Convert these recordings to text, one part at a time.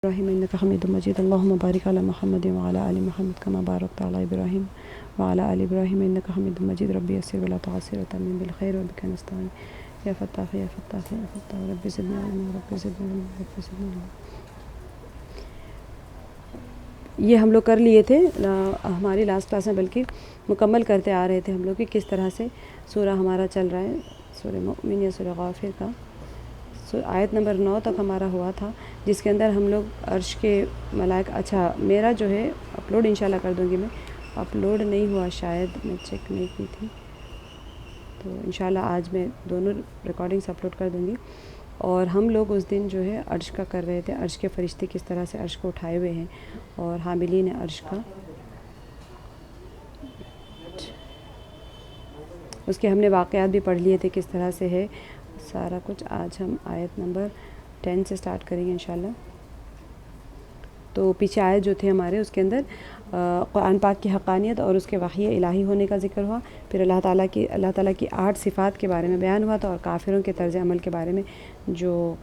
إبراهيم إنك حميد مجيد اللهم بارك على محمد وعلى آل محمد كما باركت على إبراهيم وعلى آل إبراهيم إنك حميد مجيد ربي يسر ولا تعسر وتمم بالخير وبك نستعين يا فتاح يا فتاح يا فتاح رب زدنا علما رب زدنا علما رب زدنا علما. یہ ہم لوگ کر لیے تھے ہماری لاسٹ کلاس میں، بلکہ مکمل کرتے آ رہے تھے ہم لوگ کہ کس طرح سے سورہ ہمارا چل رہا ہے، سورہ مؤمن یا سورہ غافر کا آیت نمبر 9 تک ہمارا ہوا تھا، جس کے اندر ہم لوگ عرش کے ملائکہ. اچھا میرا جو ہے اپلوڈ انشاءاللہ کر دوں گی، میں اپلوڈ نہیں ہوا شاید، میں چیک نہیں کی تھی، تو انشاءاللہ آج میں دونوں ریکارڈنگس اپلوڈ کر دوں گی. اور ہم لوگ اس دن جو ہے عرش کا کر رہے تھے، عرش کے فرشتے کس طرح سے عرش کو اٹھائے ہوئے ہیں اور حاملین عرش کا، اس کے ہم نے واقعات بھی پڑھ لیے تھے کس طرح سے ہے سارا کچھ. آج ہم آیت نمبر 10 سے سٹارٹ کریں گے انشاءاللہ. تو پیچھے آیت جو تھے ہمارے، اس کے اندر قرآن پاک کی حقانیت اور اس کے وحی الہی ہونے کا ذکر ہوا، پھر اللہ تعالیٰ کی 8 صفات کے بارے میں بیان ہوا تھا، اور کافروں کے طرز عمل کے بارے میں، جو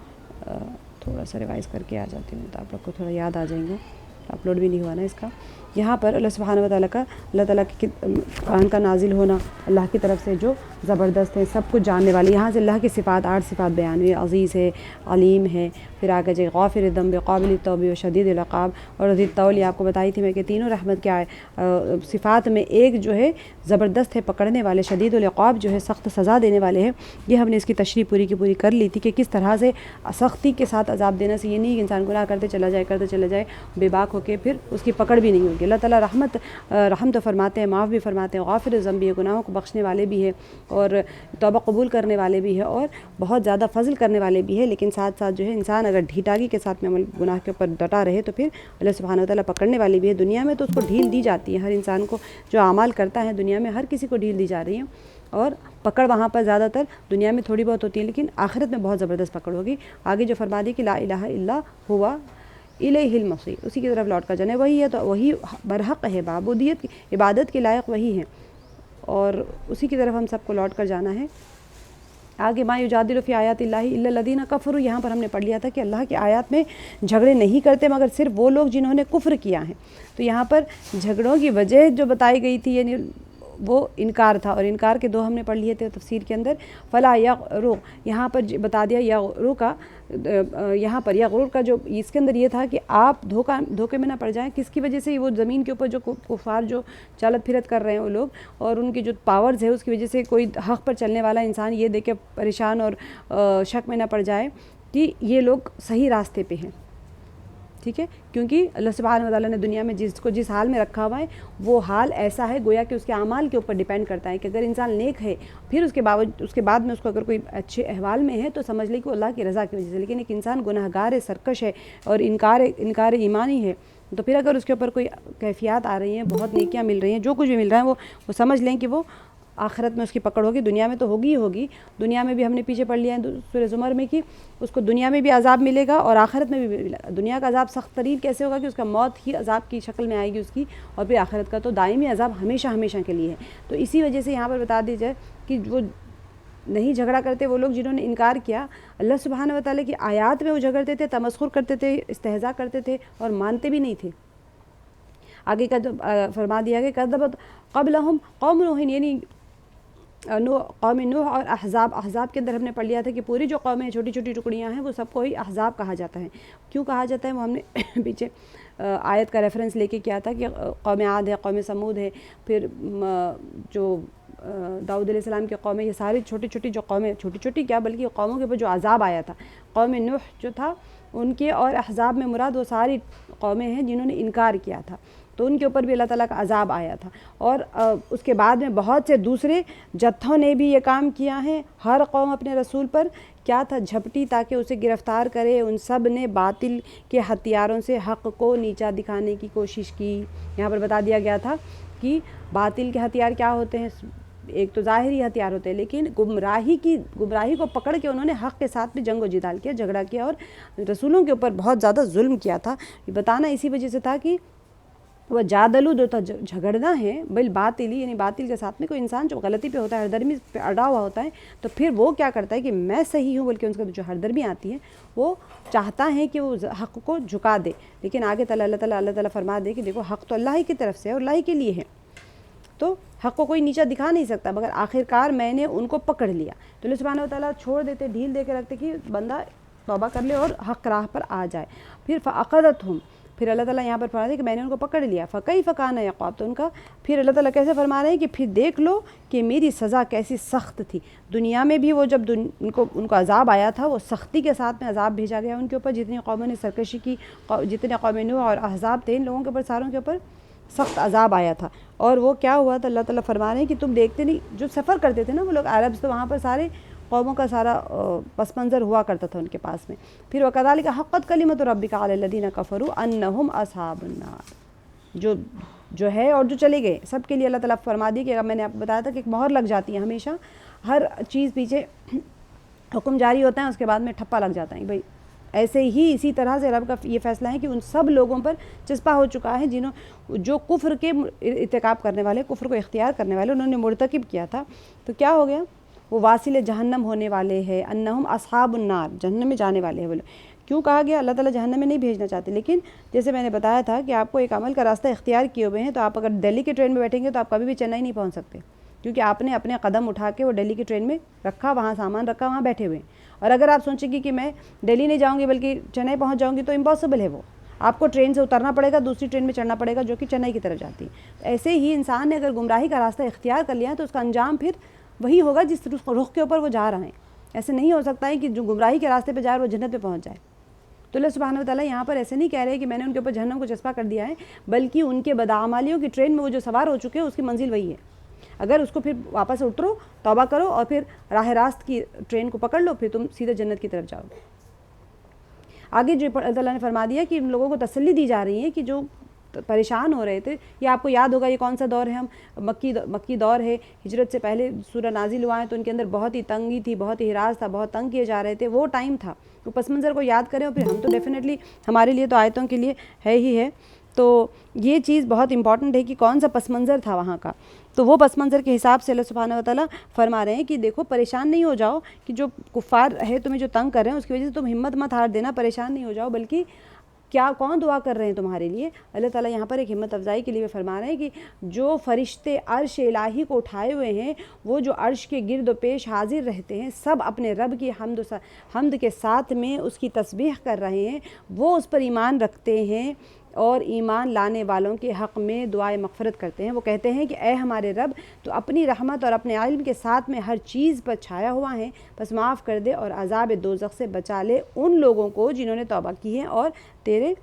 تھوڑا سا ریوائز کر کے آ جاتی ہوں تو آپ لوگ کو تھوڑا یاد آ جائیں گا. اپلوڈ بھی نہیں ہوا نا اس کا. یہاں پر اللہ سبحانہ و تعالیٰ کا، اللہ تعالیٰ کی قرآن کا نازل ہونا اللہ کی طرف سے جو زبردست ہے، سب کچھ جاننے والی. یہاں سے اللہ کی صفات 8 صفات بیان ہوئی، عزیز ہے، علیم ہے، پھر آگے جائے غافر الذنب قابل التوب و شدید العقاب اور ذی الطول. آپ کو بتائی تھی میں کہ تینوں رحمت کے صفات میں ایک جو ہے زبردست ہے، پکڑنے والے، شدید العقاب جو ہے سخت سزا دینے والے ہیں. یہ ہم نے اس کی تشریح پوری کی پوری کر لی تھی کہ کس طرح سے سختی کے ساتھ عذاب دینے سے یہ نہیں کہ انسان گناہ کرتے چلا جائے بے باک ہو کے پھر اس کی پکڑ بھی نہیں ہوگی. اللہ تعالیٰ رحم تو فرماتے ہیں، معاف بھی فرماتے ہیں، غافر الذنب بھی ہے، گناہوں کو بخشنے والے بھی ہے اور توبہ قبول کرنے والے بھی ہے اور بہت زیادہ فضل کرنے والے بھی ہے. لیکن ساتھ ساتھ جو ہے انسان اگر ڈھیٹاگی کے ساتھ میں عمل گناہ کے اوپر ڈٹا رہے تو پھر اللہ سبحانہ وتعالیٰ پکڑنے والی بھی ہے. دنیا میں تو اس کو ڈھیل دی جاتی ہے، ہر انسان کو جو اعمال کرتا ہے دنیا میں ہر کسی کو ڈھیل دی جا رہی ہے، اور پکڑ وہاں پر زیادہ تر دنیا میں تھوڑی بہت ہوتی ہے، لیکن آخرت میں بہت زبردست پکڑ ہوگی. آگے جو فرما دی کہ لا الہ الا ہوا الیہ المصیر، اسی کی طرف لوٹ کر جانا ہے، وہی ہے تو وہی برحق ہے، معبودیت عبادت کے لائق وہی ہے، اور اسی کی طرف ہم سب کو لوٹ کر جانا ہے. آگے ما یجادل فی آیات اللہ الا الذین کفروا، یہاں پر ہم نے پڑھ لیا تھا کہ اللہ کی آیات میں جھگڑے نہیں کرتے مگر صرف وہ لوگ جنہوں نے کفر کیا ہے. تو یہاں پر جھگڑوں کی وجہ جو بتائی گئی تھی یعنی وہ انکار تھا، اور انکار کے 2 ہم نے پڑھ لیے تھے تفسیر کے اندر. فلا یغرو، یہاں پر بتا دیا یغرو کا، یہاں پر یغرور کا جو اس کے اندر یہ تھا کہ آپ دھوکے میں نہ پڑ جائیں. کس کی وجہ سے؟ وہ زمین کے اوپر جو کفار جو چالت پھرت کر رہے ہیں وہ لوگ، اور ان کی جو پاورز ہے اس کی وجہ سے کوئی حق پر چلنے والا انسان یہ دیکھ کے پریشان اور شک میں نہ پڑ جائے کہ یہ لوگ صحیح راستے پہ ہیں. ٹھیک ہے، کیونکہ اللہ سبحانہ و تعالیٰ نے دنیا میں جس حال میں رکھا ہوا ہے وہ حال ایسا ہے گویا کہ اس کے اعمال کے اوپر ڈیپینڈ کرتا ہے کہ اگر انسان نیک ہے پھر اس کے بعد میں اس کو اگر کوئی اچھے احوال میں ہے تو سمجھ لے کہ وہ اللہ کی رضا کی وجہ سے. لیکن ایک انسان گناہ گار ہے، سرکش ہے اور انکار ایمانی ہے، تو پھر اگر اس کے اوپر کوئی کیفیات آ رہی ہیں، بہت نیکیاں مل رہی ہیں، جو کچھ بھی مل رہا ہے وہ سمجھ لیں کہ وہ آخرت میں اس کی پکڑ ہوگی. دنیا میں تو ہوگی ہی ہوگی، دنیا میں بھی ہم نے پیچھے پڑھ لیا ہے سورہ زمر میں کہ اس کو دنیا میں بھی عذاب ملے گا اور آخرت میں بھی ملے گا. دنیا کا عذاب سخت ترین کیسے ہوگا کہ اس کا موت ہی عذاب کی شکل میں آئے گی اس کی، اور پھر آخرت کا تو دائمی عذاب ہمیشہ کے لیے ہے. تو اسی وجہ سے یہاں پر بتا دی جائے کہ وہ نہیں جھگڑا کرتے وہ لوگ جنہوں نے انکار کیا اللہ سبحانہ و تعالیٰ کی آیات میں. وہ جھگڑتے تھے، تمسخر کرتے تھے، استہزاء کرتے تھے اور مانتے بھی نہیں تھے. آگے کا جو فرما دیا کہ کذبت قبلہم قوم نوح، یعنی قوم نوح اور احزاب کے اندر ہم نے پڑھ لیا تھا کہ پوری جو قومیں چھوٹی چھوٹی ٹکڑیاں ہیں وہ سب کو ہی احزاب کہا جاتا ہے. کیوں کہا جاتا ہے وہ ہم نے پیچھے آیت کا ریفرنس لے کے کیا تھا کہ قوم عاد ہے، قوم سمود ہے، پھر جو داؤد علیہ السلام کی قومیں، یہ ساری چھوٹی چھوٹی جو قومیں، چھوٹی چھوٹی کیا بلکہ قوموں کے اوپر جو عذاب آیا تھا، قوم نوح جو تھا ان کے اور احزاب میں مراد وہ ساری قومیں ہیں جنہوں نے انکار کیا تھا، تو ان کے اوپر بھی اللہ تعالیٰ کا عذاب آیا تھا. اور اس کے بعد میں بہت سے دوسرے جتھوں نے بھی یہ کام کیا ہے. ہر قوم اپنے رسول پر کیا تھا؟ جھپٹی تاکہ اسے گرفتار کرے. ان سب نے باطل کے ہتھیاروں سے حق کو نیچا دکھانے کی کوشش کی. یہاں پر بتا دیا گیا تھا کہ باطل کے ہتھیار کیا ہوتے ہیں. ایک تو ظاہری ہتھیار ہوتے ہیں، لیکن گمراہی کو پکڑ کے انہوں نے حق کے ساتھ بھی جنگ و جدال کیا، جھگڑا کیا اور رسولوں کے اوپر بہت زیادہ ظلم کیا تھا. یہ بتانا اسی وجہ سے تھا کہ وہ جادلو جو تھا جھگڑنا ہے بالباطلی، یعنی باطل کے ساتھ میں کوئی انسان جو غلطی پہ ہوتا ہے، ہردرمی پہ اڑا ہوا ہوتا ہے، تو پھر وہ کیا کرتا ہے کہ میں صحیح ہوں، بلکہ اس کا جو ہردرمی آتی ہے وہ چاہتا ہے کہ وہ حق کو جھکا دے، لیکن آگے اللہ تعالیٰ فرما دے کہ دیکھو حق تو اللہ ہی کی طرف سے ہے اور اللہ ہی کے لیے ہے، تو حق کو کوئی نیچا دکھا نہیں سکتا، مگر آخرکار میں نے ان کو پکڑ لیا، تو اللہ سبحانہ و تعالیٰ چھوڑ دیتے، ڈھیل دے کے رکھتے کہ بندہ توبہ کر لے اور حق راہ پر آ جائے۔ پھر فَأَخَذَتْهُمْ، پھر اللہ تعالیٰ یہاں پر فرما ہے کہ میں نے ان کو پکڑ لیا، فَكَيْفَ كَانَ عِقَابِ، تو ان کا پھر اللہ تعالیٰ کیسے فرما رہے ہیں کہ پھر دیکھ لو کہ میری سزا کیسی سخت تھی۔ دنیا میں بھی وہ جب ان کو عذاب آیا تھا، وہ سختی کے ساتھ میں عذاب بھیجا گیا ان کے اوپر، جتنی قوموں نے سرکشی کی، جتنے قوم نوح اور احزاب تھے، ان لوگوں کے اوپر ساروں کے اوپر سخت عذاب آیا تھا۔ اور وہ کیا ہوا تھا، اللہ تعالیٰ فرما رہے ہیں کہ تم دیکھتے نہیں، جو سفر کرتے تھے نا وہ لوگ عرب، تو وہاں پر سارے قوموں کا سارا پس منظر ہوا کرتا تھا ان کے پاس میں۔ پھر وَكَذَلِكَ حَقَّتْ كَلِمَةُ رَبِّكَ عَلَى الَّذِينَ كَفَرُوا أَنَّهُمْ أَصْحَابُ النَّارِ، جو ہے اور جو چلے گئے سب کے لیے اللہ تعالیٰ فرما دی کہ میں نے آپ کو بتایا تھا کہ ایک مہر لگ جاتی ہے، ہمیشہ ہر چیز پیچھے حکم جاری ہوتا ہے، اس کے بعد میں ٹھپا لگ جاتا ہے بھائی، ایسے ہی اسی طرح سے رب کا یہ فیصلہ ہے کہ ان سب لوگوں پر چسپا ہو چکا ہے جو کفر کے ارتکاب کرنے والے، کفر کو اختیار کرنے والے، انہوں نے مرتکب کیا تھا، تو کیا ہو گیا، وہ واصل جہنم ہونے والے ہیں، انہم اصحاب النار، جہنم میں جانے والے ہیں وہ لوگ۔ کیوں کہا گیا، اللہ تعالیٰ جہنم میں نہیں بھیجنا چاہتے، لیکن جیسے میں نے بتایا تھا کہ آپ کو ایک عمل کا راستہ اختیار کیے ہوئے ہیں، تو آپ اگر دہلی کے ٹرین میں بیٹھیں گے تو آپ کبھی بھی چنئی نہیں پہنچ سکتے، کیونکہ آپ نے اپنے قدم اٹھا کے وہ دہلی کی ٹرین میں رکھا، وہاں سامان رکھا، وہاں بیٹھے ہوئے ہیں، اور اگر آپ سوچیں گے کہ میں دہلی نہیں جاؤں گی بلکہ چنئی پہنچ جاؤں گی، تو امپاسبل ہے، وہ آپ کو ٹرین سے اترنا پڑے گا، دوسری ٹرین میں چڑھنا پڑے گا جو کہ چنئی کی طرف جاتی ہے۔ ایسے ہی انسان نے اگر گمراہی کا راستہ اختیار کر لیا ہے تو اس کا انجام پھر وہی ہوگا جس رخ کے اوپر وہ جا رہے ہیں۔ ایسے نہیں ہو سکتا ہے کہ جو گمراہی کے راستے پہ جائے وہ جنت پہ پہنچ جائے۔ تو اللہ سبحانہ و تعالیٰ یہاں پر ایسے نہیں کہہ رہے کہ میں نے ان کے اوپر جہنم کو چسپا کر دیا ہے، بلکہ ان کے بدعمالیوں کی ٹرین میں وہ جو سوار ہو چکے ہیں اس کی منزل وہی ہے، اگر اس کو پھر واپس اترو، توبہ کرو اور پھر راہ راست کی ٹرین کو پکڑ لو، پھر تم سیدھے جنت کی طرف جاؤ گے۔ آگے جو اللہ تعالیٰ نے فرما دیا کہ ان لوگوں کو تسلی دی جا رہی ہے کہ جو پریشان ہو رہے تھے، یہ آپ کو یاد ہوگا یہ کون سا دور ہے، ہم مکی دور ہے، ہجرت سے پہلے سورہ نازل ہوا ہے، تو ان کے اندر بہت ہی تنگی تھی، بہت ہی ہراس تھا، بہت تنگ کیے جا رہے تھے، وہ ٹائم تھا، وہ پس منظر کو یاد کریں، اور پھر ہم تو ڈیفینیٹلی ہمارے لیے تو آیتوں کے لیے ہے ہی ہے، تو یہ چیز بہت امپورٹنٹ ہے کہ کون سا پس منظر تھا وہاں کا، تو وہ پس منظر کے حساب سے اللہ سبحانہ و تعالیٰ فرما رہے ہیں کہ دیکھو پریشان نہیں ہو جاؤ کہ جو کفار ہے تمہیں جو تنگ کر رہے ہیں اس کی وجہ سے تم ہمت مت ہار دینا، پریشان نہیں ہو جاؤ، بلکہ کون دعا کر رہے ہیں تمہارے لیے، اللہ تعالیٰ یہاں پر ایک ہمت افزائی کے لیے فرما رہے ہیں کہ جو فرشتے عرش الہی کو اٹھائے ہوئے ہیں، وہ جو عرش کے گرد و پیش حاضر رہتے ہیں، سب اپنے رب کی حمد کے ساتھ میں اس کی تسبیح کر رہے ہیں، وہ اس پر ایمان رکھتے ہیں اور ایمان لانے والوں کے حق میں دعائے مغفرت کرتے ہیں۔ وہ کہتے ہیں کہ اے ہمارے رب، تو اپنی رحمت اور اپنے علم کے ساتھ میں ہر چیز پر چھایا ہوا ہے، بس معاف کر دے اور عذاب دوزخ سے بچا لے ان لوگوں کو جنہوں نے توبہ کی ہے اور تیرے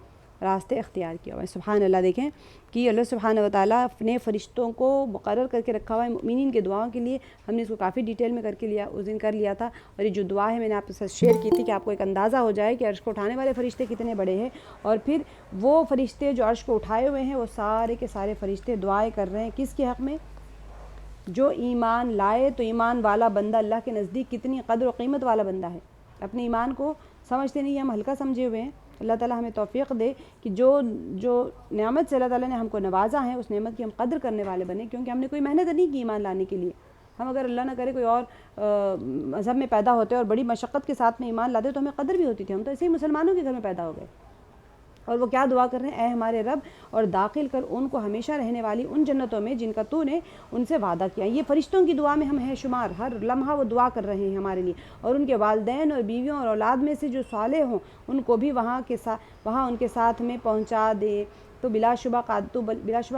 راستے اختیار کیا ہوا ہے۔ سبحان اللہ، دیکھیں کہ اللہ سبحانہ و تعالیٰ نے فرشتوں کو مقرر کر کے رکھا ہوا ہے مومنین کے دعاؤں کے لیے۔ ہم نے اس کو کافی ڈیٹیل میں اس دن کر لیا تھا، اور یہ جو دعا ہے میں نے آپ کے ساتھ شیئر کی تھی کہ آپ کو ایک اندازہ ہو جائے کہ عرش کو اٹھانے والے فرشتے کتنے بڑے ہیں، اور پھر وہ فرشتے جو عرش کو اٹھائے ہوئے ہیں وہ سارے کے سارے فرشتے دعائیں کر رہے ہیں کس کے حق میں، جو ایمان لائے، تو ایمان والا بندہ اللہ کے نزدیک کتنی قدر و قیمت والا بندہ ہے، اپنے ایمان کو سمجھتے نہیں، ہم ہلکا سمجھے ہوئے ہیں۔ اللہ تعالیٰ ہمیں توفیق دے کہ جو نعمت سے اللہ تعالیٰ نے ہم کو نوازا ہے اس نعمت کی ہم قدر کرنے والے بنے، کیونکہ ہم نے کوئی محنت نہیں کی ایمان لانے کے لیے۔ ہم اگر اللہ نہ کرے کوئی اور مذہب میں پیدا ہوتے اور بڑی مشقت کے ساتھ میں ایمان لاتے تو ہمیں قدر بھی ہوتی تھی، ہم تو ایسے ہی مسلمانوں کے گھر میں پیدا ہو گئے۔ اور وہ کیا دعا کر رہے ہیں، اے ہمارے رب، اور داخل کر ان کو ہمیشہ رہنے والی ان جنتوں میں جن کا تو نے ان سے وعدہ کیا۔ یہ فرشتوں کی دعا میں ہم ہیں شمار، ہر لمحہ وہ دعا کر رہے ہیں ہمارے لیے، اور ان کے والدین اور بیویوں اور اولاد میں سے جو صالح ہوں ان کو بھی وہاں ان کے ساتھ میں پہنچا دے۔ تو بلا شبہ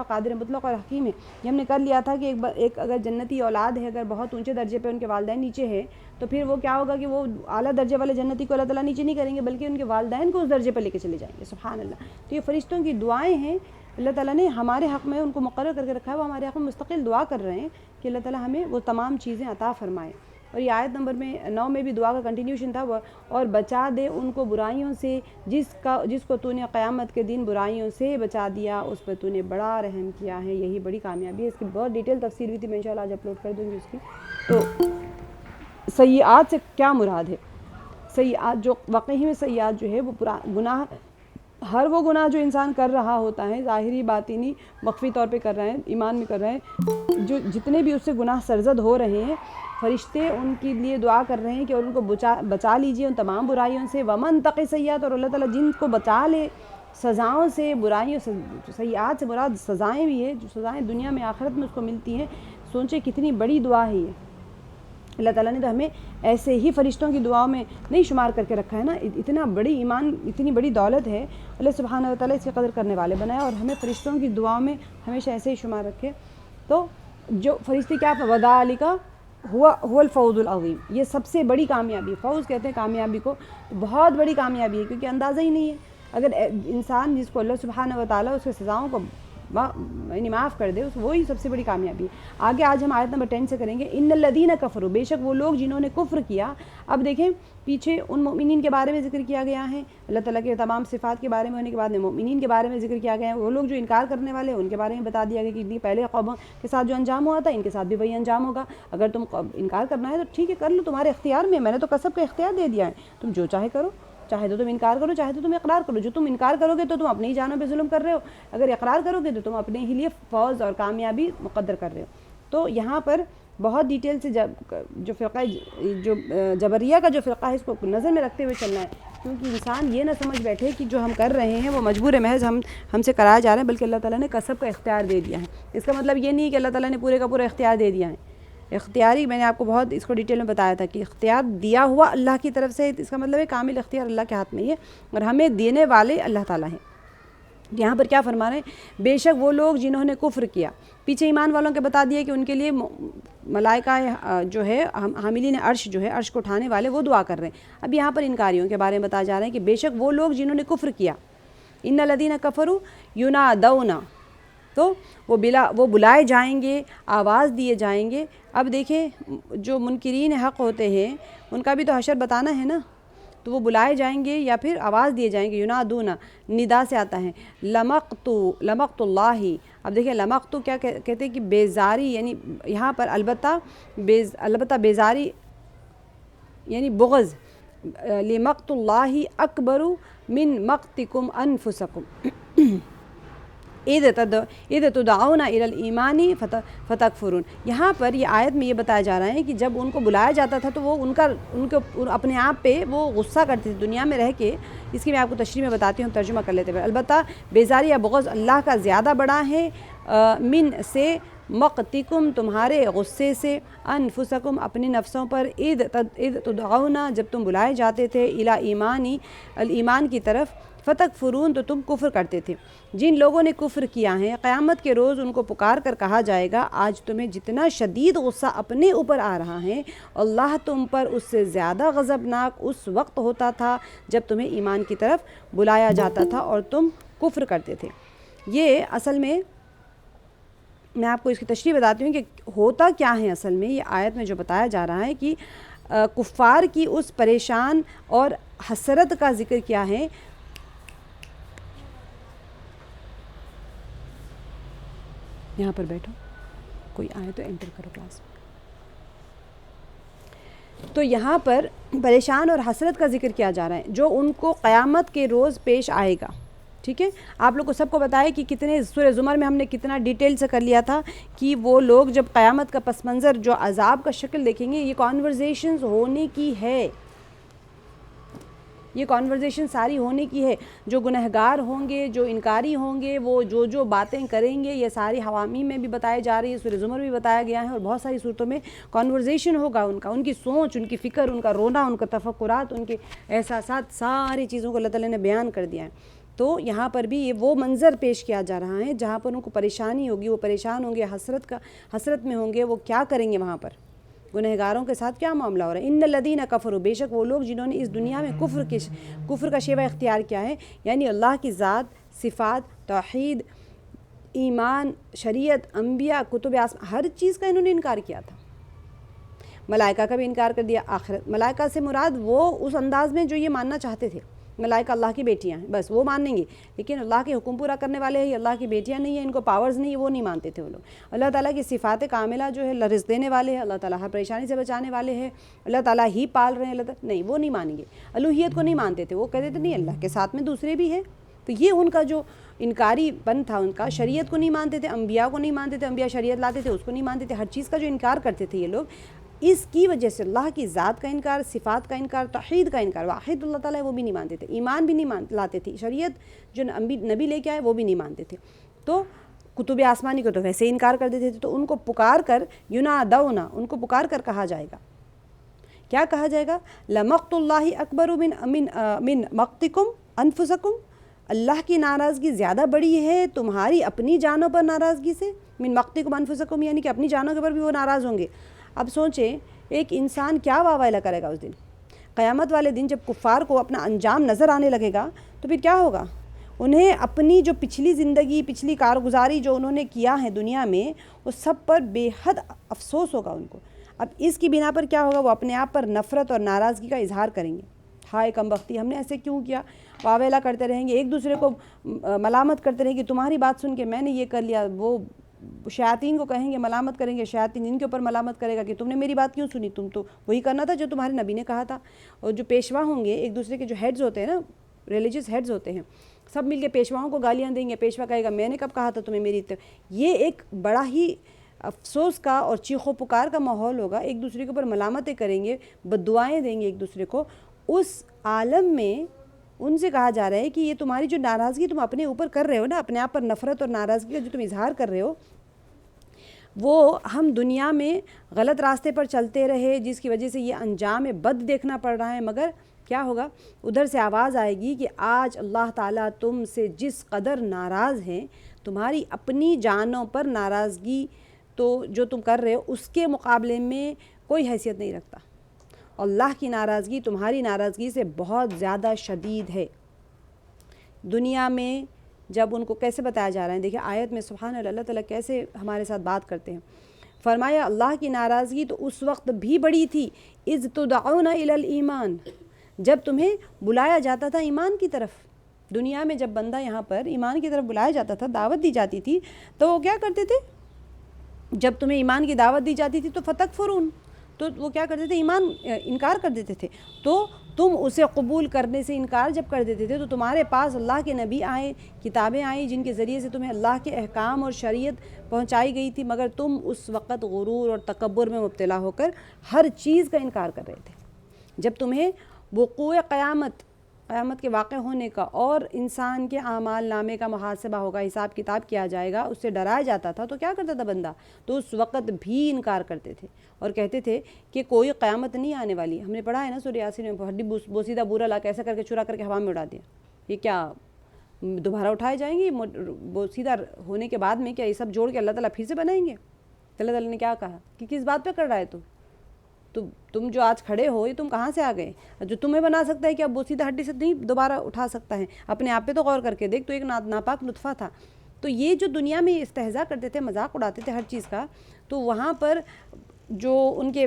قادر مطلق اور حکیم ہے۔ یہ ہم نے کر لیا تھا کہ ایک اگر جنتی اولاد ہے، اگر بہت اونچے درجے پہ ان کے والدین نیچے ہے، تو پھر وہ کیا ہوگا کہ وہ اعلیٰ درجے والے جنتی کو اللہ تعالیٰ نیچے نہیں کریں گے، بلکہ ان کے والدین کو اس درجے پہ لے کے چلے جائیں گے۔ سبحان اللہ۔ تو یہ فرشتوں کی دعائیں ہیں، اللہ تعالیٰ نے ہمارے حق میں ان کو مقرر کر کے رکھا ہے، وہ ہمارے حق میں مستقل دعا کر رہے ہیں کہ اللہ تعالیٰ ہمیں وہ تمام چیزیں عطا فرمائے۔ اور یہ آیت نمبر 9 میں بھی دعا کا کنٹینیوشن تھا، اور بچا دے ان کو برائیوں سے جس کو تو نے قیامت کے دن برائیوں سے بچا دیا، اس پر تو نے بڑا رحم کیا ہے، یہی بڑی کامیابی ہے۔ اس کی بہت ڈیٹیل تفسیر ہوئی تھی، میں انشاءاللہ آج اپلوڈ کر دوں گی اس کی۔ تو سیئات سے کیا مراد ہے؟ سیئات جو واقعی میں سیئات جو ہے وہ گناہ ہر وہ گناہ جو انسان کر رہا ہوتا ہے، ظاہری باطنی مخفی طور پہ کر رہے ہیں، ایمان میں کر رہے ہیں، جو جتنے بھی اس سے گناہ سرزد ہو رہے ہیں، فرشتے ان کے لیے دعا کر رہے ہیں کہ ان کو بچا لیجئے ان تمام برائیوں سے. ومن تقی سیئات، اور اللہ تعالیٰ جن کو بچا لے سزاؤں سے، برائیوں سے. سیئات سے مراد سزائیں بھی ہے، جو سزائیں دنیا میں آخرت میں اس کو ملتی ہیں. سوچیں کتنی بڑی دعا ہے یہ. اللہ تعالیٰ نے تو ہمیں ایسے ہی فرشتوں کی دعاؤں میں نہیں شمار کر کے رکھا ہے نا. اتنا بڑی ایمان، اتنی بڑی دولت ہے، اللہ سبحانہ وتعالیٰ اس کی قدر کرنے والے بنایا اور ہمیں فرشتوں کی دعاؤں میں ہمیشہ ایسے ہی شمار رکھے. تو جو فرشتے کیا وذالک هو الفوز العظیم، یہ سب سے بڑی کامیابی. فوز کہتے ہیں کامیابی کو، بہت بڑی کامیابی ہے، کیونکہ اندازہ ہی نہیں ہے. اگر انسان جس کو اللہ سبحانہ وتعالیٰ اس کے سزاؤں کو یعنی معاف کر دے، وہی سب سے بڑی کامیابی ہے. آگے آج ہم آیت نمبر 10 سے کریں گے. ان الذین کفروا، بے شک وہ لوگ جنہوں نے کفر کیا. اب دیکھیں پیچھے ان مومنین کے بارے میں ذکر کیا گیا ہے، اللہ تعالیٰ کے تمام صفات کے بارے میں ہونے کے بعد میں مومنین کے بارے میں ذکر کیا گیا ہے. وہ لوگ جو انکار کرنے والے ہیں ان کے بارے میں بتا دیا گیا کہ اتنی پہلے قوموں کے ساتھ جو انجام ہوا تھا ان کے ساتھ بھی وہی انجام ہوگا. اگر تم انکار کرنا ہے تو ٹھیک ہے کر لو، تمہارے اختیار میں نے تو کسب کا اختیار دے دیا ہے، تم جو چاہے کرو. چاہے تو تم انکار کرو، چاہے تو تم اقرار کرو. جو تم انکار کرو گے تو تم اپنی ہی جانوں پہ ظلم کر رہے ہو، اگر اقرار کرو گے تو تم اپنے ہی لیے فوز اور کامیابی مقدر کر رہے ہو. تو یہاں پر بہت ڈیٹیل سے جو فرقہ جو جبریہ کا جو فرقہ ہے اس کو نظر میں رکھتے ہوئے چلنا ہے، کیونکہ انسان یہ نہ سمجھ بیٹھے کہ جو ہم کر رہے ہیں وہ مجبور محض ہم سے کرایا جا رہا ہے، بلکہ اللہ تعالیٰ نے کسب کا اختیار دے دیا ہے. اس کا مطلب یہ نہیں کہ اللہ تعالیٰ نے پورے کا پورا اختیار دے دیا ہے. اختیاری میں نے آپ کو بہت اس کو ڈیٹیل میں بتایا تھا کہ اختیار دیا ہوا اللہ کی طرف سے، اس کا مطلب ہے کامل اختیار اللہ کے ہاتھ میں ہے اور ہمیں دینے والے اللہ تعالیٰ ہیں. یہاں پر کیا فرما رہے ہیں؟ بے شک وہ لوگ جنہوں نے کفر کیا. پیچھے ایمان والوں کے بتا دیا کہ ان کے لیے ملائکہ جو ہے حاملین عرش جو ہے، عرش کو اٹھانے والے، وہ دعا کر رہے ہیں. اب یہاں پر انکاریوں کے بارے میں بتایا جا رہا ہے کہ بے شک وہ لوگ جنہوں نے کفر کیا. ان الذین کفروا ینادون، تو وہ بلائے جائیں گے، آواز دیے جائیں گے. اب دیکھیں جو منکرین حق ہوتے ہیں ان کا بھی تو حشر بتانا ہے نا، تو وہ بلائے جائیں گے یا پھر آواز دیے جائیں گے. ینادون ندا سے آتا ہے. لمقت اللہ. اب دیکھیں لمقت کیا کہتے ہیں کہ بیزاری، یعنی یہاں پر البتہ بیزاری یعنی بغض. لمقت اللہ اکبر من مقتکم انفسکم اذ تدعون الی الایمان فتکفرون. یہاں پر یہ آیت میں یہ بتایا جا رہا ہے کہ جب ان کو بلایا جاتا تھا تو وہ ان کو اپنے آپ پہ وہ غصہ کرتے تھے دنیا میں رہ کے. اس کی میں آپ کو تشریح میں بتاتی ہوں، ترجمہ کر لیتے ہیں. البتہ بیزاری یا بغض اللہ کا زیادہ بڑا ہے، من سے، مقتکم تمہارے غصے سے، انفسکم اپنے نفسوں پر، اذ تدعون جب تم بلائے جاتے تھے، الی ایمان کی طرف، فتکفرون تو تم کفر کرتے تھے. جن لوگوں نے کفر کیا ہے قیامت کے روز ان کو پکار کر کہا جائے گا آج تمہیں جتنا شدید غصہ اپنے اوپر آ رہا ہے اللہ تم پر اس سے زیادہ غضبناک اس وقت ہوتا تھا جب تمہیں ایمان کی طرف بلایا جاتا تھا اور تم کفر کرتے تھے. یہ اصل میں آپ کو اس کی تشریح بتاتی ہوں کہ ہوتا کیا ہے. اصل میں یہ آیت میں جو بتایا جا رہا ہے کہ کفار کی اس پریشان اور حسرت کا ذکر کیا ہے. یہاں پر بیٹھو، کوئی آئے تو انٹر کرو کلاس میں. تو یہاں پر پریشان اور حسرت کا ذکر کیا جا رہا ہے جو ان کو قیامت کے روز پیش آئے گا. ٹھیک ہے، آپ لوگ کو سب کو بتایا کہ کتنے سورہ زمر میں ہم نے کتنا ڈیٹیل سے کر لیا تھا کہ وہ لوگ جب قیامت کا پس منظر جو عذاب کا شکل دیکھیں گے، یہ کانورزیشنز ہونے کی ہے، یہ کانورزیشن ساری ہونے کی ہے. جو گنہگار ہوں گے، جو انکاری ہوں گے، وہ جو باتیں کریں گے، یہ ساری حوامیم میں بھی بتائی جا رہی ہے، سورہ زمر بھی بتایا گیا ہے اور بہت ساری صورتوں میں کانورزیشن ہوگا ان کی سوچ، ان کی فکر، ان کا رونا، ان کا تفکرات، ان کے احساسات، ساری چیزوں کو اللہ تعالیٰ نے بیان کر دیا ہے. تو یہاں پر بھی یہ وہ منظر پیش کیا جا رہا ہے جہاں پر ان کو پریشانی ہوگی، وہ پریشان ہوں گے، حسرت میں ہوں گے. وہ کیا کریں گے وہاں پر؟ گنہگاروں کے ساتھ کیا معاملہ ہو رہا ہے؟ ان الذین کفروا، بے شک وہ لوگ جنہوں نے اس دنیا میں کفر کا شیوہ اختیار کیا ہے، یعنی اللہ کی ذات، صفات، توحید، ایمان، شریعت، انبیاء، کتب آسمان، ہر چیز کا انہوں نے انکار کیا تھا. ملائکہ کا بھی انکار کر دیا. آخرت، ملائکہ سے مراد وہ اس انداز میں جو یہ ماننا چاہتے تھے، ملائکہ اللہ کی بیٹیاں ہیں، بس وہ مانیں گے، لیکن اللہ کے حکم پورا کرنے والے ہیں، یہ اللہ کی بیٹیاں نہیں ہیں، ان کو پاورز نہیں ہے، وہ نہیں مانتے تھے وہ لوگ. اللہ تعالیٰ کی صفات کاملہ جو ہے، اللہ رزق دینے والے ہیں، اللہ تعالیٰ ہر پریشانی سے بچانے والے ہیں، اللہ تعالیٰ ہی پال رہے ہیں، اللہ تعالیٰ نہیں، وہ نہیں مانیں گے. الوہیت کو نہیں مانتے تھے، وہ کہتے تھے نہیں اللہ کے ساتھ میں دوسرے بھی ہیں، تو یہ ان کا جو انکاری پن تھا ان کا، شریعت کو نہیں مانتے تھے، انبیاء کو نہیں مانتے تھے، انبیاء شریعت لاتے تھے اس کو نہیں مانتے تھے، ہر چیز کا جو انکار کرتے تھے یہ لوگ، اس کی وجہ سے اللہ کی ذات کا انکار، صفات کا انکار، توحید کا انکار، واحد اللہ تعالیٰ ہے وہ بھی نہیں مانتے تھے، ایمان بھی نہیں لاتے تھے، شریعت جو نبی لے کے آئے وہ بھی نہیں مانتے تھے، تو کتب آسمانی کو تو ویسے ہی انکار کر دیتے تھے، تو ان کو پکار کر ینادونا، ان کو پکار کر کہا جائے گا، کیا کہا جائے گا؟ لمقت اللہ اکبر من مقتکم انفسکم، اللہ کی ناراضگی زیادہ بڑی ہے تمہاری اپنی جانوں پر ناراضگی سے، من مقتکم انفسکم یعنی کہ اپنی جانوں کے پر بھی وہ ناراض ہوں گے۔ اب سوچیں ایک انسان کیا واہ ویلا کرے گا اس دن، قیامت والے دن جب کفار کو اپنا انجام نظر آنے لگے گا تو پھر کیا ہوگا؟ انہیں اپنی جو پچھلی زندگی، پچھلی کارگزاری جو انہوں نے کیا ہے دنیا میں، وہ سب پر بے حد افسوس ہوگا ان کو۔ اب اس کی بنا پر کیا ہوگا؟ وہ اپنے آپ پر نفرت اور ناراضگی کا اظہار کریں گے، ہائے کم بختی، ہم نے ایسے کیوں کیا، واویلا کرتے رہیں گے، ایک دوسرے کو ملامت کرتے رہیں گے، تمہاری بات سن کے میں نے یہ کر لیا، وہ شیاطین کو کہیں گے، ملامت کریں گے، شیاطین ان کے اوپر ملامت کرے گا کہ تم نے میری بات کیوں سنی، تم تو وہی کرنا تھا جو تمہارے نبی نے کہا تھا۔ اور جو پیشوا ہوں گے، ایک دوسرے کے جو ہیڈز ہوتے ہیں نا، ریلیجس ہیڈز ہوتے ہیں، سب مل کے پیشواؤں کو گالیاں دیں گے، پیشوا کہے گا میں نے کب کہا تھا تمہیں میری یہ ایک بڑا ہی افسوس کا اور چیخ و پکار کا ماحول ہوگا، ایک دوسرے کے اوپر ملامتیں کریں گے، بددعائیں دیں گے ایک دوسرے کو۔ اس عالم میں ان سے کہا جا رہا ہے کہ یہ تمہاری جو ناراضگی تم اپنے اوپر کر رہے ہو نا، اپنے آپ پر نفرت اور ناراضگی کا جو تم اظہار کر رہے ہو، وہ ہم دنیا میں غلط راستے پر چلتے رہے جس کی وجہ سے یہ انجام بد دیکھنا پڑ رہا ہے، مگر کیا ہوگا؟ ادھر سے آواز آئے گی کہ آج اللہ تعالیٰ تم سے جس قدر ناراض ہیں، تمہاری اپنی جانوں پر ناراضگی تو جو تم کر رہے ہو اس کے مقابلے میں کوئی حیثیت نہیں رکھتا، اللہ کی ناراضگی تمہاری ناراضگی سے بہت زیادہ شدید ہے۔ دنیا میں جب ان کو کیسے بتایا جا رہا ہے، دیکھیں آیت میں سبحان اللہ تعالیٰ کیسے ہمارے ساتھ بات کرتے ہیں، فرمایا اللہ کی ناراضگی تو اس وقت بھی بڑی تھی اذ تدعون الی الایمان، جب تمہیں بلایا جاتا تھا ایمان کی طرف۔ دنیا میں جب بندہ یہاں پر ایمان کی طرف بلایا جاتا تھا، دعوت دی جاتی تھی، تو وہ کیا کرتے تھے؟ جب تمہیں ایمان کی دعوت دی جاتی تھی تو فتکفرون، تو وہ کیا کرتے تھے؟ ایمان انکار کر دیتے تھے، تو تم اسے قبول کرنے سے انکار جب کر دیتے تھے تو تمہارے پاس اللہ کے نبی آئے، کتابیں آئیں جن کے ذریعے سے تمہیں اللہ کے احکام اور شریعت پہنچائی گئی تھی، مگر تم اس وقت غرور اور تکبر میں مبتلا ہو کر ہر چیز کا انکار کر رہے تھے۔ جب تمہیں وقوع قیامت کے واقع ہونے کا اور انسان کے اعمال نامے کا محاسبہ ہوگا، حساب کتاب کیا جائے گا، اس سے ڈرایا جاتا تھا، تو کیا کرتا تھا بندہ؟ تو اس وقت بھی انکار کرتے تھے اور کہتے تھے کہ کوئی قیامت نہیں آنے والی۔ ہم نے پڑھا ہے نا سورہ یاسین میں، ہڈی بوسیدہ بورا لا کے ایسا کر کے چرا کر کے ہوا میں اڑا دیا، یہ کیا دوبارہ اٹھائے جائیں گے؟ بوسیدہ ہونے کے بعد میں کیا یہ سب جوڑ کے اللہ تعالیٰ پھر سے بنائیں گے؟ اللہ تعالیٰ نے کیا کہا کہ کس بات پہ کر رہا ہے تو تم جو آج کھڑے ہو یہ تم کہاں سے آ گئے؟ جو تمہیں بنا سکتا ہے کہ اب بوسیدہ ہڈی سے نہیں دوبارہ اٹھا سکتا ہے؟ اپنے آپ پہ تو غور کر کے دیکھ، تو ایک ناپاک نطفہ تھا۔ تو یہ جو دنیا میں استہزاء کرتے تھے، مذاق اڑاتے تھے ہر چیز کا، تو وہاں پر جو ان کے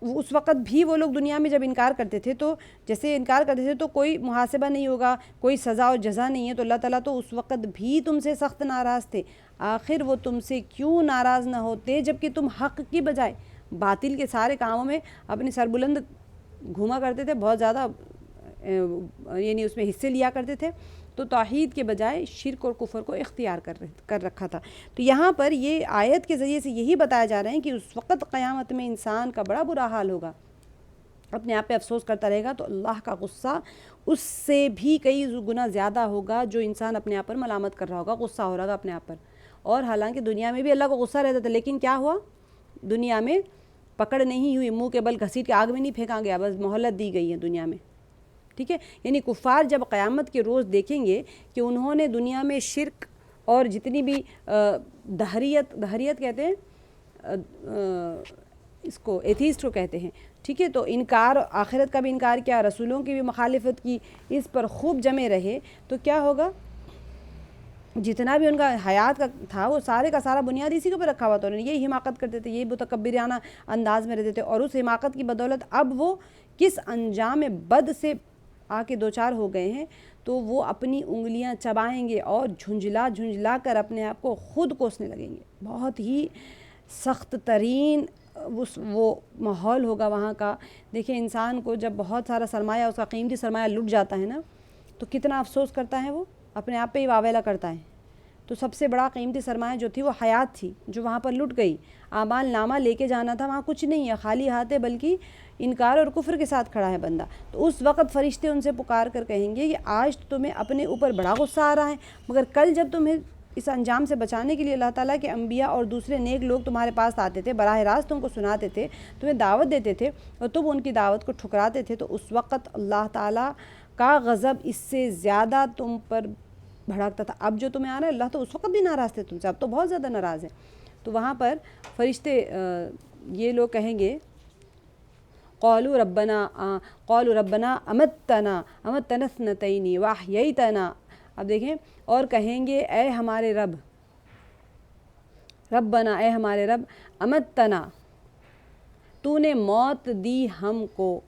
اس وقت بھی وہ لوگ دنیا میں جب انکار کرتے تھے، تو جیسے انکار کرتے تھے تو کوئی محاسبہ نہیں ہوگا، کوئی سزا اور جزا نہیں ہے، تو اللہ تعالیٰ تو اس وقت بھی تم سے سخت ناراض تھے۔ آخر وہ تم سے کیوں ناراض نہ ہوتے جبکہ تم حق کی بجائے باطل کے سارے کاموں میں اپنی سربلند گھوما کرتے تھے، بہت زیادہ یعنی اس میں حصے لیا کرتے تھے، تو توحید کے بجائے شرک اور کفر کو اختیار کر رکھا تھا۔ تو یہاں پر یہ آیت کے ذریعے سے یہی بتایا جا رہا ہے کہ اس وقت قیامت میں انسان کا بڑا برا حال ہوگا، اپنے آپ پہ افسوس کرتا رہے گا، تو اللہ کا غصہ اس سے بھی کئی گنا زیادہ ہوگا جو انسان اپنے آپ پر ملامت کر رہا ہوگا، غصہ ہو رہا ہوگا اپنے آپ پر۔ اور حالانکہ دنیا میں بھی اللہ کو غصہ رہتا تھا، لیکن کیا ہوا؟ دنیا میں پکڑ نہیں ہوئی، منہ کے بل گھسیٹ کے آگ میں نہیں پھینکا گیا، بس مہلت دی گئی ہے دنیا میں، ٹھیک ہے؟ یعنی کفار جب قیامت کے روز دیکھیں گے کہ انہوں نے دنیا میں شرک اور جتنی بھی دہریت کہتے ہیں اس کو، ایتھیسٹ کو کہتے ہیں، ٹھیک ہے، تو انکار، آخرت کا بھی انکار کیا، رسولوں کی بھی مخالفت کی، اس پر خوب جمے رہے، تو کیا ہوگا؟ جتنا بھی ان کا حیات کا تھا وہ سارے کا سارا بنیاد اسی کے اوپر رکھا ہوا تھا، انہوں نے یہ حماقت کرتے تھے، یہ متکبرانہ انداز میں رہتے تھے، اور اس حماقت کی بدولت اب وہ کس انجام بد سے آ کے دوچار ہو گئے ہیں، تو وہ اپنی انگلیاں چبائیں گے اور جھنجلا کر اپنے آپ کو خود کوسنے لگیں گے۔ بہت ہی سخت ترین وہ ماحول ہوگا وہاں کا۔ دیکھیں انسان کو جب بہت سارا سرمایہ، اس کا قیمتی سرمایہ لٹ جاتا ہے نا، تو کتنا افسوس کرتا ہے، وہ اپنے آپ پہ ہی واویلا کرتا ہے۔ تو سب سے بڑا قیمتی سرمایہ جو تھی وہ حیات تھی، جو وہاں پر لٹ گئی۔ اعمال نامہ لے کے جانا تھا، وہاں کچھ نہیں ہے، خالی ہاتھ ہے، بلکہ انکار اور کفر کے ساتھ کھڑا ہے بندہ۔ تو اس وقت فرشتے ان سے پکار کر کہیں گے کہ آج تمہیں اپنے اوپر بڑا غصہ آ رہا ہے، مگر کل جب تمہیں اس انجام سے بچانے کے لیے اللہ تعالیٰ کے انبیاء اور دوسرے نیک لوگ تمہارے پاس آتے تھے، براہ راست تم کو سناتے تھے، تمہیں دعوت دیتے تھے اور تم ان کی دعوت کو ٹھکراتے تھے، تو اس وقت اللہ تعالیٰ کا غضب اس سے زیادہ تم پر بھڑکتا تھا۔ اب جو تمہیں آ رہا ہے، اللہ تو اس وقت بھی ناراض تھے تم سے، اب تو بہت زیادہ ناراض ہیں۔ تو وہاں پر فرشتے یہ لوگ کہیں گے قالوا ربنا امتنا اثنتین واحییتنا، اب دیکھیں، اور کہیں گے اے ہمارے رب، ربنا اے ہمارے رب، امتنا تو نے موت دی ہم کو،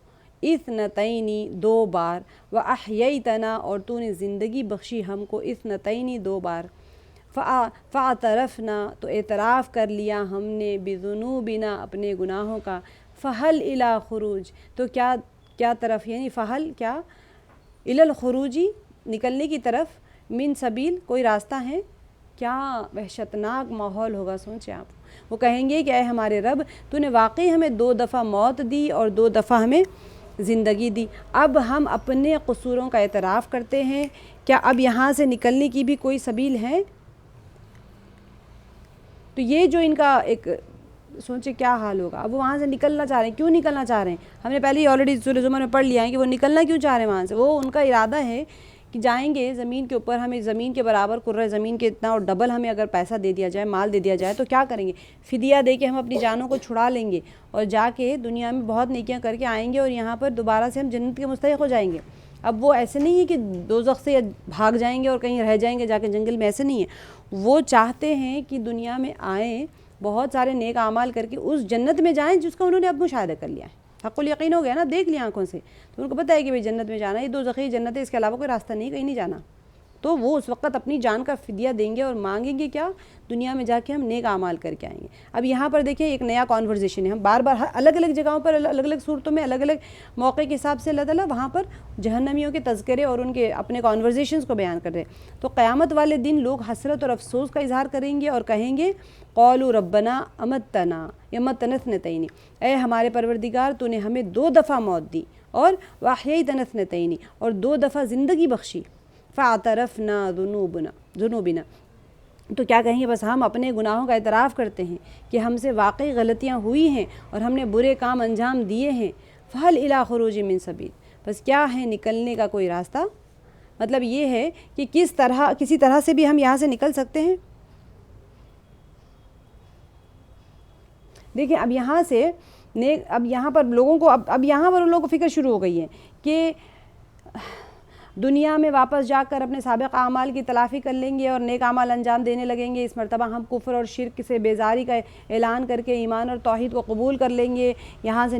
اثنتین دو بار، واحییتنا اور تو نے زندگی بخشی ہم کو، اثنتین دو بار، فاعترفنا تو اعتراف کر لیا ہم نے، بذنوبنا اپنے گناہوں کا، فہل الی خروج تو کیا طرف، یعنی فہل کیا، الی الخروجی نکلنے کی طرف، من سبیل کوئی راستہ ہے۔ کیا وحشتناک ماحول ہوگا، سوچیں آپ۔ وہ کہیں گے کہ اے ہمارے رب، تو نے واقعی ہمیں 2 دفعہ موت دی اور 2 دفعہ ہمیں زندگی دی، اب ہم اپنے قصوروں کا اعتراف کرتے ہیں، کیا اب یہاں سے نکلنے کی بھی کوئی سبیل ہے؟ تو یہ جو ان کا ایک سوچے کیا حال ہوگا۔ اب وہ وہاں سے نکلنا چاہ رہے ہیں، کیوں نکلنا چاہ رہے ہیں؟ ہم نے پہلے ہی آلریڈی سورہ زمر میں پڑھ لیا ہے کہ وہ نکلنا کیوں چاہ رہے ہیں وہاں سے۔ وہ ان کا ارادہ ہے کہ جائیں گے زمین کے اوپر، ہمیں زمین کے برابر کرۂ زمین کے اتنا اور ڈبل ہمیں اگر پیسہ دے دیا جائے، مال دے دیا جائے تو کیا کریں گے؟ فدیہ دے کے ہم اپنی جانوں کو چھڑا لیں گے اور جا کے دنیا میں بہت نیکیاں کر کے آئیں گے اور یہاں پر دوبارہ سے ہم جنت کے مستحق ہو جائیں گے۔ اب وہ ایسے نہیں ہے کہ دوزخ سے بھاگ جائیں گے اور کہیں رہ جائیں گے جا کے جنگل میں، ایسے نہیں ہے۔ وہ چاہتے ہیں کہ دنیا میں آئیں، بہت سارے نیک اعمال کر کے اس جنت میں جائیں جس کا انہوں نے اب مشاہدہ کر لیا ہے، حق الیقین ہو گیا نا، دیکھ لیا آنکھوں سے، تو ان کو پتہ ہے کہ بھئی جنت میں جانا ہے، یہ دوزخی جنت ہے، اس کے علاوہ کوئی راستہ نہیں، کہیں نہیں جانا۔ تو وہ اس وقت اپنی جان کا فدیہ دیں گے اور مانگیں گے کیا؟ دنیا میں جا کے ہم نیک اعمال کر کے آئیں گے۔ اب یہاں پر دیکھیں ایک نیا کانورزیشن ہے، ہم بار بار الگ الگ جگہوں پر الگ الگ صورتوں میں الگ الگ موقع کے حساب سے اللہ تعالیٰ وہاں پر جہنمیوں کے تذکرے اور ان کے اپنے کانورزیشنز کو بیان کر رہے ہیں۔ تو قیامت والے دن لوگ حسرت اور افسوس کا اظہار کریں گے اور کہیں گے قالوا ربنا امتنا اثنتین، اے ہمارے پروردگار، تو نے ہمیں 2 دفعہ موت دی اور واحییتنا اثنتین اور 2 دفعہ زندگی بخشی، فاعترفنا ذنوبنا تو کیا کہیں گے؟ بس ہم اپنے گناہوں کا اعتراف کرتے ہیں کہ ہم سے واقعی غلطیاں ہوئی ہیں اور ہم نے برے کام انجام دیے ہیں، فہل الی خروج من سبیل بس کیا ہے نکلنے کا کوئی راستہ؟ مطلب یہ ہے کہ کسی طرح سے بھی ہم یہاں سے نکل سکتے ہیں۔ دیکھیں اب یہاں سے اب یہاں پر لوگوں کو اب یہاں پر ان لوگوں کو فکر شروع ہو گئی ہے کہ دنیا میں واپس جا کر اپنے سابق اعمال کی تلافی کر لیں گے اور نیک اعمال انجام دینے لگیں گے، اس مرتبہ ہم کفر اور شرک سے بیزاری کا اعلان کر کے ایمان اور توحید کو قبول کر لیں گے، یہاں سے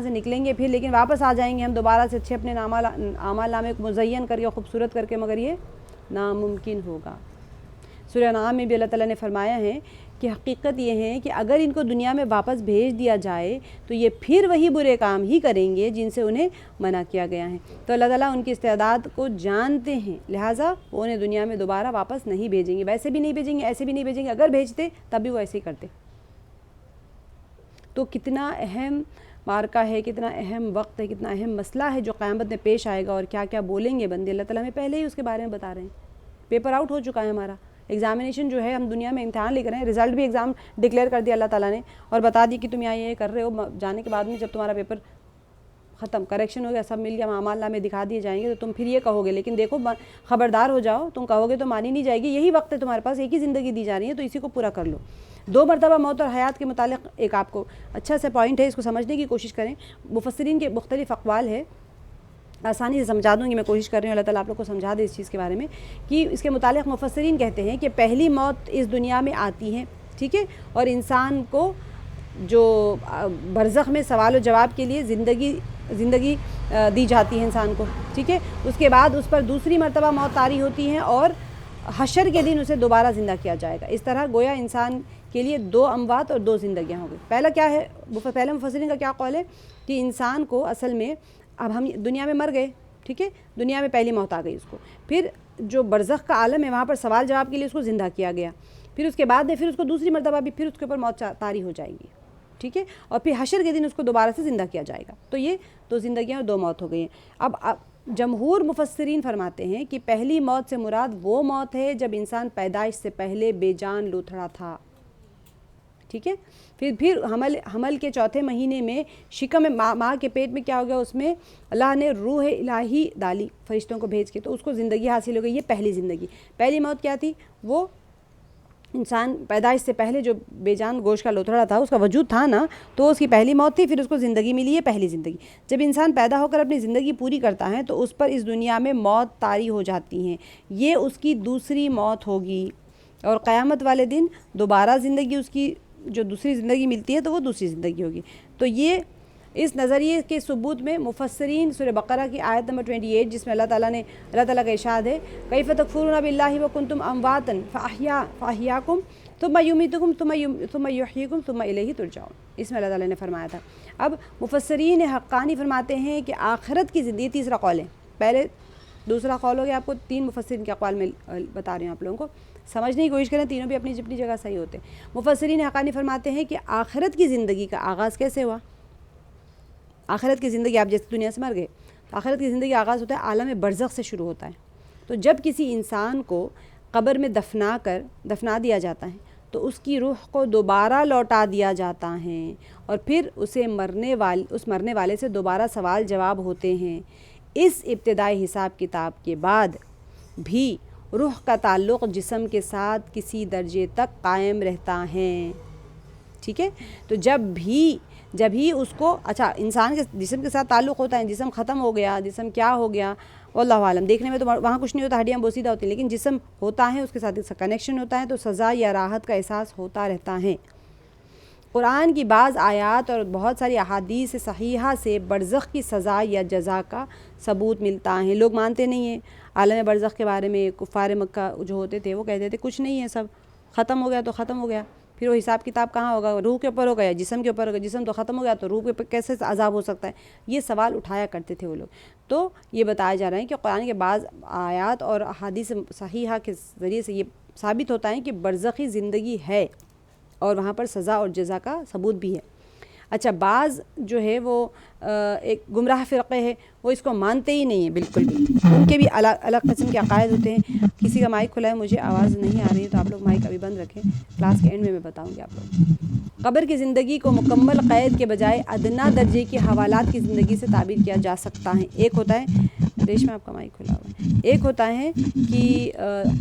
نکلیں گے، پھر لیکن واپس آ جائیں گے ہم دوبارہ سے اچھے اپنے اعمال نامے کو مزین کر کے خوبصورت کر کے، مگر یہ ناممکن ہوگا۔ سورہ انعام میں بھی اللہ تعالیٰ نے فرمایا ہے کہ حقیقت یہ ہے کہ اگر ان کو دنیا میں واپس بھیج دیا جائے تو یہ پھر وہی برے کام ہی کریں گے جن سے انہیں منع کیا گیا ہے۔ تو اللہ تعالیٰ ان کی استعداد کو جانتے ہیں، لہٰذا وہ انہیں دنیا میں دوبارہ واپس نہیں بھیجیں گے، ویسے بھی نہیں بھیجیں گے، ایسے بھی نہیں بھیجیں گے، اگر بھیجتے تب بھی وہ ایسے ہی کرتے۔ تو کتنا اہم معرکہ ہے، کتنا اہم وقت ہے، کتنا اہم مسئلہ ہے جو قیامت میں پیش آئے گا اور کیا کیا بولیں گے بندے، اللہ تعالیٰ ہمیں پہلے ہی اس کے بارے میں بتا رہے ہیں۔ پیپر آؤٹ ہو چکا ہے ہمارا ایگزامینیشن جو ہے، ہم دنیا میں امتحان لے کر رہے ہیں، رزلٹ بھی ایگزام ڈکلیئر کر دیا اللہ تعالیٰ نے اور بتا دی کہ تم یہ کر رہے ہو، جانے کے بعد میں جب تمہارا پیپر ختم کریکشن ہو گیا، سب مل گیا، اعمال نامے دکھا دیے جائیں گے، تو تم پھر یہ کہو گے، لیکن دیکھو خبردار ہو جاؤ، تم کہو گے تو مانی نہیں جائے گی، یہی وقت ہے تمہارے پاس، ایک ہی زندگی دی جا رہی ہے، تو اسی کو پورا کر لو۔ 2 مرتبہ موت اور حیات کے متعلق ایک آپ کو اچھا سا پوائنٹ ہے، اس کو سمجھنے کی کوشش کریں۔ مفسرین کے مختلف اقوال ہے، آسانی سے سمجھا دوں گی، میں کوشش کر رہی ہوں اللہ تعالیٰ آپ لوگ کو سمجھا دے اس چیز کے بارے میں کہ اس کے متعلق مفسرین کہتے ہیں کہ پہلی موت اس دنیا میں آتی ہے، ٹھیک ہے، اور انسان کو جو برزخ میں سوال و جواب کے لیے زندگی دی جاتی ہے انسان کو، ٹھیک ہے، اس کے بعد اس پر دوسری مرتبہ موت طاری ہوتی ہے اور حشر کے دن اسے دوبارہ زندہ کیا جائے گا۔ اس طرح گویا انسان کے لیے 2 اموات اور 2 زندگیاں ہو گئی۔ پہلا کیا ہے، پہلے مفسرین کا کیا قول ہے کہ انسان کو اصل میں اب ہم دنیا میں مر گئے، ٹھیک ہے، دنیا میں پہلی موت آ گئی اس کو. پھر جو برزخ کا عالم ہے وہاں پر سوال جواب کے لیے اس کو زندہ کیا گیا. پھر اس کے بعد میں پھر اس کو دوسری مرتبہ بھی پھر اس کے اوپر موت طاری ہو جائے گی. ٹھیک ہے، اور پھر حشر کے دن اس کو دوبارہ سے زندہ کیا جائے گا. تو یہ 2 زندگیاں اور 2 موت ہو گئی ہیں. اب جمہور مفسرین فرماتے ہیں کہ پہلی موت سے مراد وہ موت ہے جب انسان پیدائش سے پہلے بے جان لوتھڑا تھا. ٹھیک ہے، پھر حمل کے 4تھے مہینے میں شکم ماں کے پیٹ میں کیا ہو گیا، اس میں اللہ نے روح الہی ڈالی فرشتوں کو بھیج کے، تو اس کو زندگی حاصل ہو گئی. یہ پہلی زندگی. پہلی موت کیا تھی؟ وہ انسان پیدائش سے پہلے جو بے جان گوشت کا لوتھڑا تھا، اس کا وجود تھا نا، تو اس کی پہلی موت تھی. پھر اس کو زندگی ملی ہے، پہلی زندگی. جب انسان پیدا ہو کر اپنی زندگی پوری کرتا ہے تو اس پر اس دنیا میں موت طاری ہو جاتی ہیں. یہ اس کی دوسری موت ہوگی، اور قیامت والے دن دوبارہ زندگی اس کی جو دوسری زندگی ملتی ہے تو وہ دوسری زندگی ہوگی. تو یہ اس نظریے کے ثبوت میں مفسرین سورہ بقرہ کی آیت نمبر 28 جس میں اللہ تعالیٰ کا ارشاد ہے کیف تکفرون باللہ وکنتم امواتا فاحیاکم ثم یمیتکم ثم یحییکم ثم الیہ ترجعون. اس میں اللہ تعالیٰ نے فرمایا تھا. اب مفسرین حقانی فرماتے ہیں کہ آخرت کی زندگی، تیسرا قول ہے، پہلے دوسرا قول ہو گیا. آپ کو 3 مفسرین کے اقوال میں بتا رہے ہیں، آپ لوگوں کو سمجھنے کی کوشش کریں، تینوں بھی اپنی اپنی جگہ صحیح ہوتے ہیں. مفسرین حقانی فرماتے ہیں کہ آخرت کی زندگی کا آغاز کیسے ہوا. آخرت کی زندگی، آپ جیسے دنیا سے مر گئے تو آخرت کی زندگی آغاز ہوتا ہے عالم برزخ سے شروع ہوتا ہے. تو جب کسی انسان کو قبر میں دفنا دیا جاتا ہے تو اس کی روح کو دوبارہ لوٹا دیا جاتا ہے، اور پھر اسے مرنے والے سے دوبارہ سوال جواب ہوتے ہیں. اس ابتدائی حساب کتاب کے بعد بھی روح کا تعلق جسم کے ساتھ کسی درجے تک قائم رہتا ہے. ٹھیک ہے، تو جب ہی اس کو انسان کے جسم کے ساتھ تعلق ہوتا ہے، جسم ختم ہو گیا، جسم کیا ہو گیا واللہ عالم، دیکھنے میں تو وہاں کچھ نہیں ہوتا، ہڈیاں بوسیدہ ہوتی ہیں، لیکن جسم ہوتا ہے، اس کے ساتھ اس کا کنیکشن ہوتا ہے، تو سزا یا راحت کا احساس ہوتا رہتا ہے. قرآن کی بعض آیات اور بہت ساری احادیث صحیحہ سے برزخ کی سزا یا جزا کا ثبوت ملتا ہے. لوگ مانتے نہیں ہیں عالم برزخ کے بارے میں. کفار مکہ جو ہوتے تھے وہ کہتے تھے کچھ نہیں ہے، سب ختم ہو گیا تو ختم ہو گیا، پھر وہ حساب کتاب کہاں ہوگا، روح کے اوپر ہوگا یا جسم کے اوپر ہوگا، جسم تو ختم ہو گیا تو روح کے اوپر کیسے عذاب ہو سکتا ہے. یہ سوال اٹھایا کرتے تھے وہ لوگ. تو یہ بتایا جا رہا ہے کہ قرآن کے بعض آیات اور احادیث صحیحہ کے ذریعے سے یہ ثابت ہوتا ہے کہ برزخی زندگی ہے اور وہاں پر سزا اور جزا کا ثبوت بھی ہے. اچھا، بعض جو ہے وہ ایک گمراہ فرقے ہے، وہ اس کو مانتے ہی نہیں ہیں بالکل بھی. ان کے بھی الگ قسم کے عقائد ہوتے ہیں. کسی کا مائک کھلا ہے، مجھے آواز نہیں آ رہی ہے تو آپ لوگ مائک ابھی بند رکھیں، کلاس کے اینڈ میں بتاؤں گی آپ لوگ. قبر کی زندگی کو مکمل قید کے بجائے ادنا درجے کے حوالات کی زندگی سے تعبیر کیا جا سکتا ہے. ایک ہوتا ہے، ریشما آپ کا مائک کھلا ہوا ہے، ایک ہوتا ہے کہ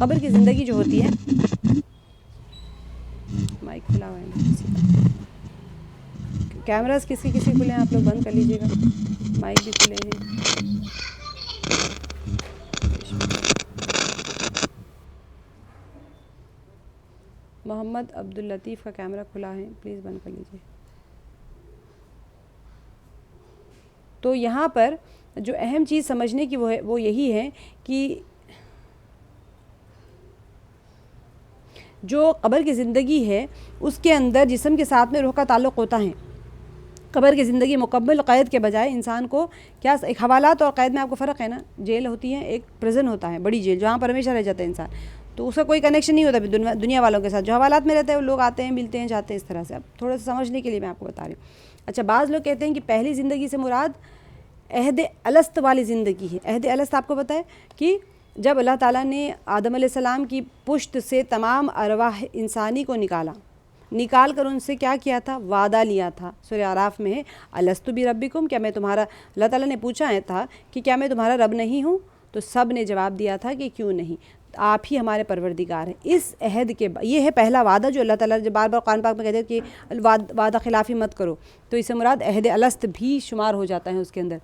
قبر کی زندگی جو ہوتی ہے، مائک کھلا ہوا ہے، کیمراز کسی کھلے ہیں، آپ لوگ بند کر لیجیے گا، مائک بھی کھلے ہیں. محمد عبداللطیف کا کیمرہ کھلا ہے، پلیز بند کر لیجیے. تو یہاں پر جو اہم چیز سمجھنے کی وہ یہی ہے کہ جو قبر کی زندگی ہے اس کے اندر جسم کے ساتھ میں روح کا تعلق ہوتا ہے. قبر کی زندگی مکمل قید کے بجائے انسان کو کیا، ایک حوالات اور قید میں آپ کو فرق ہے نا. جیل ہوتی ہے، ایک پریزن ہوتا ہے، بڑی جیل جہاں پر ہمیشہ رہ جاتا ہے انسان، تو اس کا کوئی کنیکشن نہیں ہوتا دنیا والوں کے ساتھ. جو حوالات میں رہتے ہیں وہ لوگ آتے ہیں، ملتے ہیں، جاتے ہیں اس طرح سے. اب تھوڑا سا سمجھنے کے لیے میں آپ کو بتا رہی ہوں. اچھا، بعض لوگ کہتے ہیں کہ پہلی زندگی سے مراد عہد الست والی زندگی ہے. عہد الست آپ کو پتہ ہے کہ جب اللہ تعالیٰ نے آدم علیہ السلام کی پشت سے تمام ارواح انسانی کو نکال کر ان سے کیا کیا تھا، وعدہ لیا تھا. سورہ اعراف میں ہے الست بربکم، کیا میں تمہارا، اللہ تعالیٰ نے پوچھا تھا کہ کیا میں تمہارا رب نہیں ہوں، تو سب نے جواب دیا تھا کہ کیوں نہیں، آپ ہی ہمارے پروردگار ہیں. اس عہد کے یہ ہے پہلا وعدہ جو اللہ تعالیٰ جب بار بار قرآن پاک میں کہتے ہیں کہ وعدہ خلافی مت کرو، تو اس سے مراد عہد الست بھی شمار ہو جاتا ہے اس کے اندر.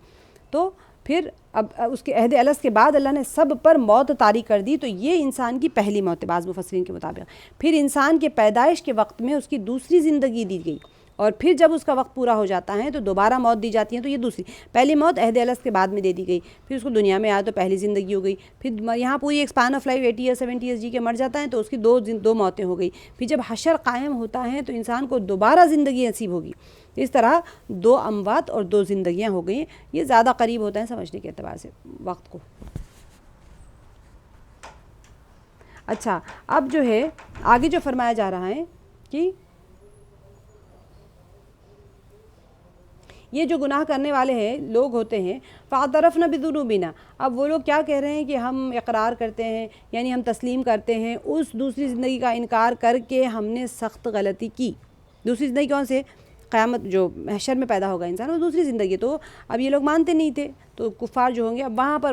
تو پھر اب اس کے عہد الست کے بعد اللہ نے سب پر موت طاری کر دی. تو یہ انسان کی پہلی موت ہے بعض مفسرین کے مطابق. پھر انسان کے پیدائش کے وقت میں اس کی دوسری زندگی دی گئی. اور پھر جب اس کا وقت پورا ہو جاتا ہے تو دوبارہ موت دی جاتی ہے. تو یہ دوسری، پہلی موت عہد الست کے بعد میں دے دی گئی، پھر اس کو دنیا میں آیا تو پہلی زندگی ہو گئی، پھر یہاں پوری ایک اسپان آف لائف 80 یا 70 ایئرس جی کے مر جاتا ہے تو اس کی دو موتیں ہو گئی. پھر جب حشر قائم ہوتا ہے تو انسان کو دوبارہ زندگی نصیب ہوگی. اس طرح 2 اموات اور 2 زندگیاں ہو گئی. یہ زیادہ قریب ہوتا ہے سمجھنے کے اعتبار سے وقت کو. اچھا، اب جو ہے آگے جو فرمایا جا رہا ہے کہ یہ جو گناہ کرنے والے ہیں لوگ ہوتے ہیں، فاعترفنا بذنوبنا، اب وہ لوگ کیا کہہ رہے ہیں کہ ہم اقرار کرتے ہیں، یعنی ہم تسلیم کرتے ہیں اس دوسری زندگی کا انکار کر کے ہم نے سخت غلطی کی. دوسری زندگی کون سے؟ قیامت جو محشر میں پیدا ہوگا انسان، وہ دوسری زندگی. تو اب یہ لوگ مانتے نہیں تھے تو کفار جو ہوں گے اب وہاں پر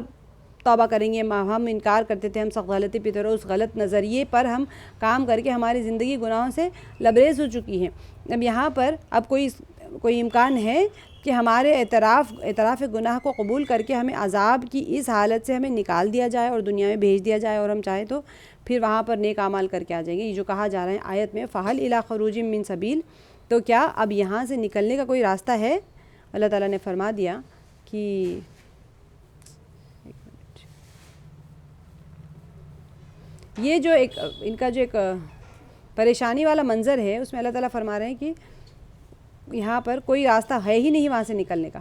توبہ کریں گے. ہم انکار کرتے تھے، ہم سخت غلطی پہ تھے، اس غلط نظریے پر ہم کام کر کے ہماری زندگی گناہوں سے لبریز ہو چکی ہے. اب یہاں پر اب کوئی امکان ہے کہ ہمارے اعتراف گناہ کو قبول کر کے ہمیں عذاب کی اس حالت سے ہمیں نکال دیا جائے اور دنیا میں بھیج دیا جائے اور ہم چاہیں تو پھر وہاں پر نیک اعمال کر کے آ جائیں گے. یہ جو کہا جا رہا ہے آیت میں فَهَلْ إِلَىٰ خُرُوجٍ مِّن سَبِيلٍ، تو کیا اب یہاں سے نکلنے کا کوئی راستہ ہے؟ اللہ تعالیٰ نے فرما دیا کہ یہ جو ان کا جو ایک پریشانی والا منظر ہے اس میں اللہ تعالیٰ فرما رہے ہیں کہ یہاں پر کوئی راستہ ہے ہی نہیں وہاں سے نکلنے کا.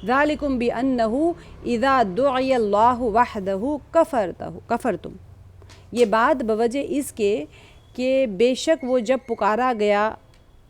ذَلِكُمْ بِأَنَّهُ إِذَا دُعِيَ اللَّهُ وَحْدَهُ كَفَرْتُمْ، یہ بات بوجہ اس کے کہ بے شک وہ جب پکارا گیا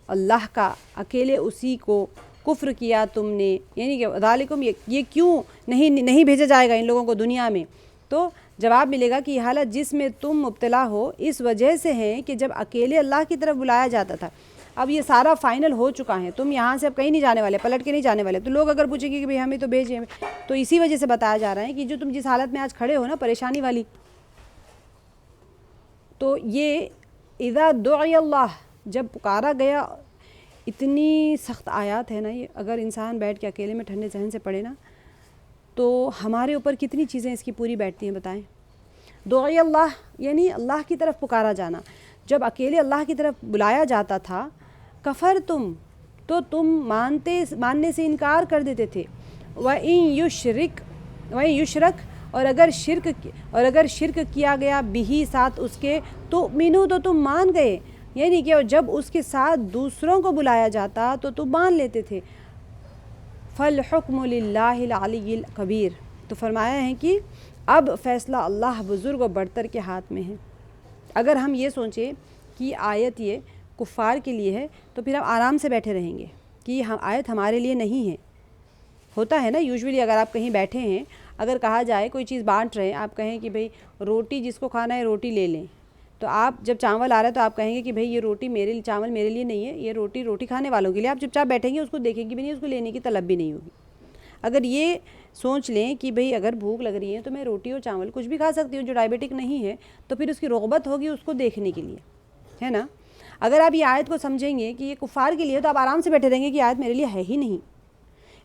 اللہ کا اکیلے اسی کو کفر کیا تم نے. یعنی کہ ذالکم، یہ کیوں نہیں بھیجا جائے گا ان لوگوں کو دنیا میں؟ تو جواب ملے گا کہ یہ حالت جس میں تم مبتلا ہو اس وجہ سے ہے کہ جب اکیلے اللہ کی طرف بلایا جاتا تھا. اب یہ سارا فائنل ہو چکا ہے، تم یہاں سے اب کہیں نہیں جانے والے، پلٹ کے نہیں جانے والے. تو لوگ اگر پوچھیں گے کہ بھئی ہمیں تو بھیجیں، تو اسی وجہ سے بتایا جا رہا ہے کہ جو تم جس حالت میں آج کھڑے ہو نا پریشانی والی، تو یہ اذا دعی اللہ، جب پکارا گیا، اتنی سخت آیات ہے نا یہ. اگر انسان بیٹھ کے اکیلے میں ٹھنڈے ذہن سے پڑھے نا تو ہمارے اوپر کتنی چیزیں اس کی پوری بیٹھتی ہیں بتائیں. دعی اللہ یعنی اللہ کی طرف پکارا جانا. جب اکیلے اللہ کی طرف بلایا جاتا تھا، کفر تم، تو تم ماننے سے انکار کر دیتے تھے. وَإِن یشرک، اور اگر شرک کیا گیا بھی ساتھ اس کے، تو مینو، تو تم مان گئے. یعنی کہ جب اس کے ساتھ دوسروں کو بلایا جاتا تو تم مان لیتے تھے. فَالْحُكْمُ لِلَّهِ الْعَلِيِّ الْكَبِيرِ، تو فرمایا ہے کہ اب فیصلہ اللہ بزرگ و برتر کے ہاتھ میں ہے. اگر ہم یہ سوچیں کہ آیت یہ کفار کے لیے ہے تو پھر ہم آرام سے بیٹھے رہیں گے کہ یہ آیت ہمارے لیے نہیں ہے. ہوتا ہے نا یوزولی، اگر آپ کہیں بیٹھے ہیں، اگر کہا جائے کوئی چیز بانٹ رہے ہیں، آپ کہیں کہ بھئی روٹی جس کو کھانا ہے روٹی لے لیں، تو آپ جب چاول آ رہا ہے تو آپ کہیں گے کہ بھئی یہ روٹی چاول میرے لیے نہیں ہے، یہ روٹی کھانے والوں کے لیے. آپ جب چاپ بیٹھیں گے اس کو دیکھیں گے بھی نہیں، اس کو لینے کی طلب بھی نہیں ہوگی. اگر یہ سوچ لیں کہ بھئی اگر بھوک لگ رہی ہے تو میں روٹی اور چاول کچھ بھی کھا سکتی ہوں جو ڈائبیٹک نہیں ہے، تو پھر اس کی رغبت ہوگی اس کو دیکھنے کے لیے، ہے نا. اگر آپ یہ آیت کو سمجھیں گے کہ یہ کفار کے لیے، تو آپ آرام سے بیٹھے رہیں گے کہ آیت میرے لیے ہے ہی نہیں.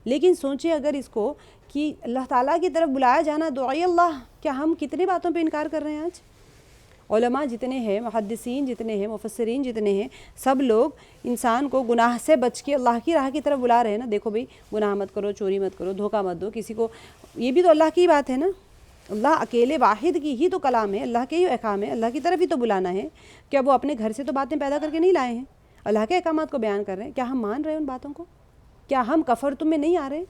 لیکن سوچیں اگر اس کو کہ اللہ تعالیٰ کی طرف بلایا جانا، دعائی اللہ، کیا ہم کتنے باتوں پہ انکار کر رہے ہیں آج؟ علماء جتنے ہیں، محدثین جتنے ہیں، مفسرین جتنے ہیں، سب لوگ انسان کو گناہ سے بچ کے اللہ کی راہ کی طرف بلا رہے ہیں نا. دیکھو بھئی گناہ مت کرو، چوری مت کرو، دھوکہ مت دو کسی کو. یہ بھی تو اللہ کی بات ہے نا. اللہ اکیلے واحد کی ہی تو کلام ہے، اللہ کے ہی احکام ہے، اللہ کی طرف ہی تو بلانا ہے. کیا وہ اپنے گھر سے تو باتیں پیدا کر کے نہیں لائے ہیں؟ اللہ کے احکامات کو بیان کر رہے ہیں. کیا ہم مان رہے ہیں ان باتوں کو؟ کیا ہم کفر تم میں نہیں آ رہے؟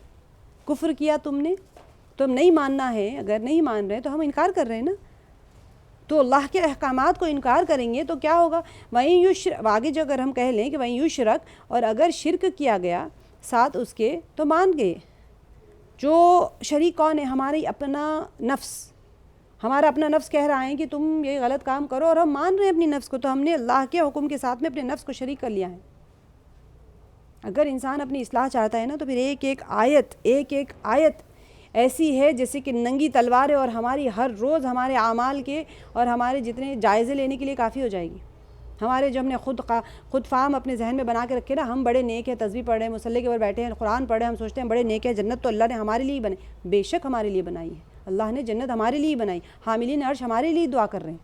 کفر کیا تم نے، تم نہیں ماننا ہے. اگر نہیں مان رہے تو ہم انکار کر رہے ہیں نا. تو اللہ کے احکامات کو انکار کریں گے تو کیا ہوگا؟ وہیں آگے جو اگر ہم کہہ لیں کہ وہیں یشرک، اور اگر شرک کیا گیا ساتھ اس کے، تو مان گئے. جو شریک کون ہے؟ ہماری اپنا نفس. ہمارا اپنا نفس کہہ رہا ہے کہ تم یہ غلط کام کرو، اور ہم مان رہے ہیں اپنی نفس کو، تو ہم نے اللہ کے حکم کے ساتھ میں اپنے نفس کو شریک کر لیا ہے. اگر انسان اپنی اصلاح چاہتا ہے نا تو پھر ایک ایک آیت ایسی ہے جیسے کہ ننگی تلوار ہے، اور ہماری ہر روز ہمارے اعمال کے اور ہمارے جتنے جائزے لینے کے لیے کافی ہو جائے گی. ہمارے جو ہم نے خود فام اپنے ذہن میں بنا کے رکھے نا، ہم بڑے نیک ہیں، تسبیح پڑھ رہے ہیں، مصلی کے اوپر بیٹھے ہیں، قرآن پڑھ رہے ہیں، ہم سوچتے ہیں بڑے نیک ہیں، جنت تو اللہ نے ہمارے لیے بنائی. بے شک ہمارے لیے بنائی ہے، اللہ نے جنت ہمارے لیے بنائی. حاملین عرش ہمارے لیے دعا کر رہے ہیں.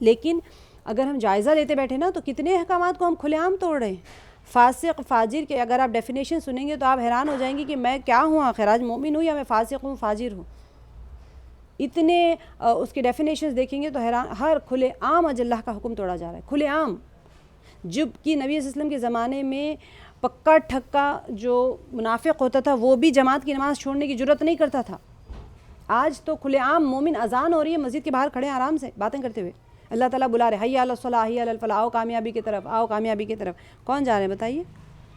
لیکن اگر ہم جائزہ لیتے بیٹھے نا تو کتنے احکامات کو ہم کھلے عام توڑ رہے ہیں. فاسق فاجر کے اگر آپ ڈیفینیشن سنیں گے تو آپ حیران ہو جائیں گے کہ میں کیا ہوں آخر، آج مومن ہوں یا میں فاسق ہوں فاجر ہوں. اتنے اس کے ڈیفینیشنز دیکھیں گے تو حیران، ہر کھلے عام آج اللہ کا حکم توڑا جا رہا ہے، کھلے عام. جب کہ نبی صلی اللہ علیہ وسلم کے زمانے میں پکا ٹھکا جو منافق ہوتا تھا وہ بھی جماعت کی نماز چھوڑنے کی جرت نہیں کرتا تھا. آج تو کھلے عام مومن، اذان ہو رہی ہے مسجد کے باہر کھڑے ہیں آرام سے باتیں کرتے ہوئے، اللہ تعالیٰ بلا رہے حی علی الصلاۃ حی علی الفلاح، آؤ کامیابی کی طرف، آؤ کامیابی کی طرف. کون جا رہے ہیں بتائیے؟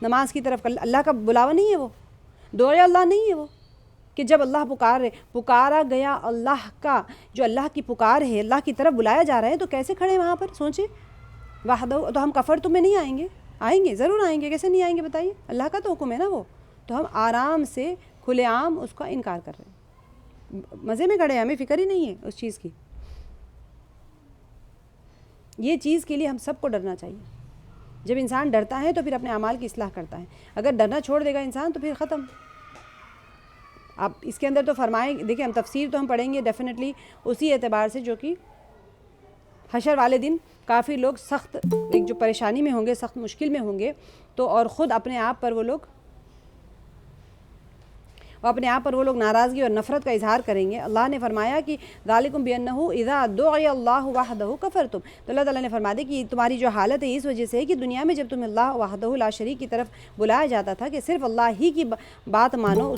نماز کی طرف. اللہ کا بلاوا نہیں ہے وہ، دعائے اللہ نہیں ہے وہ، کہ جب اللہ پکارا گیا اللہ کا، جو اللہ کی پکار ہے، اللہ کی طرف بلایا جا رہا ہے، تو کیسے کھڑے وہاں پر؟ سوچیں. وحدہ تو ہم کفر تمہیں نہیں آئیں گے، آئیں گے ضرور آئیں گے، کیسے نہیں آئیں گے بتائیے؟ اللہ کا تو حکم ہے نا وہ. تو ہم آرام سے کھلے عام اس کا انکار کر رہے ہیں، مزے میں کھڑے ہیں، ہمیں فکر ہی نہیں ہے اس چیز کی. یہ چیز کے لیے ہم سب کو ڈرنا چاہیے. جب انسان ڈرتا ہے تو پھر اپنے اعمال کی اصلاح کرتا ہے. اگر ڈرنا چھوڑ دے گا انسان تو پھر ختم. اب اس کے اندر تو فرمائیں، دیکھیں ہم تفسیر تو ہم پڑھیں گے ڈیفینیٹلی اسی اعتبار سے جو کہ حشر والے دن کافی لوگ سخت ایک جو پریشانی میں ہوں گے، سخت مشکل میں ہوں گے، تو اور خود اپنے آپ پر وہ لوگ ناراضگی اور نفرت کا اظہار کریں گے. اللہ نے فرمایا کہ ذالکم بانہ اذا دعی اللہ وحدہ کفرتم. تو اللہ تعالیٰ نے فرما دیا کہ تمہاری جو حالت ہے اس وجہ سے ہے کہ دنیا میں جب تمہیں اللہ وحدہ لا شریک کی طرف بلایا جاتا تھا کہ صرف اللہ ہی کی بات مانو،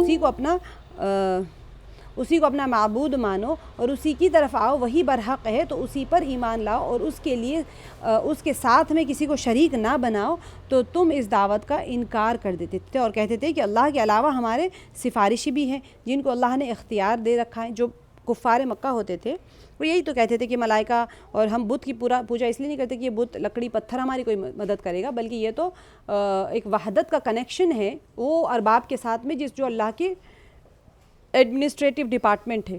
اسی کو اپنا معبود مانو اور اسی کی طرف آؤ، وہی برحق ہے، تو اسی پر ایمان لاؤ اور اس کے لیے اس کے ساتھ میں کسی کو شریک نہ بناؤ، تو تم اس دعوت کا انکار کر دیتے تھے اور کہتے تھے کہ اللہ کے علاوہ ہمارے سفارشی بھی ہیں جن کو اللہ نے اختیار دے رکھا ہے. جو کفار مکہ ہوتے تھے وہ یہی تو کہتے تھے کہ ملائکہ اور ہم بت کی پوجا اس لیے نہیں کرتے کہ یہ بت لکڑی پتھر ہماری کوئی مدد کرے گا، بلکہ یہ تو ایک وحدت کا کنیکشن ہے وہ ارباب کے ساتھ میں جو اللہ کے ایڈمنسٹریٹو ڈپارٹمنٹ ہے.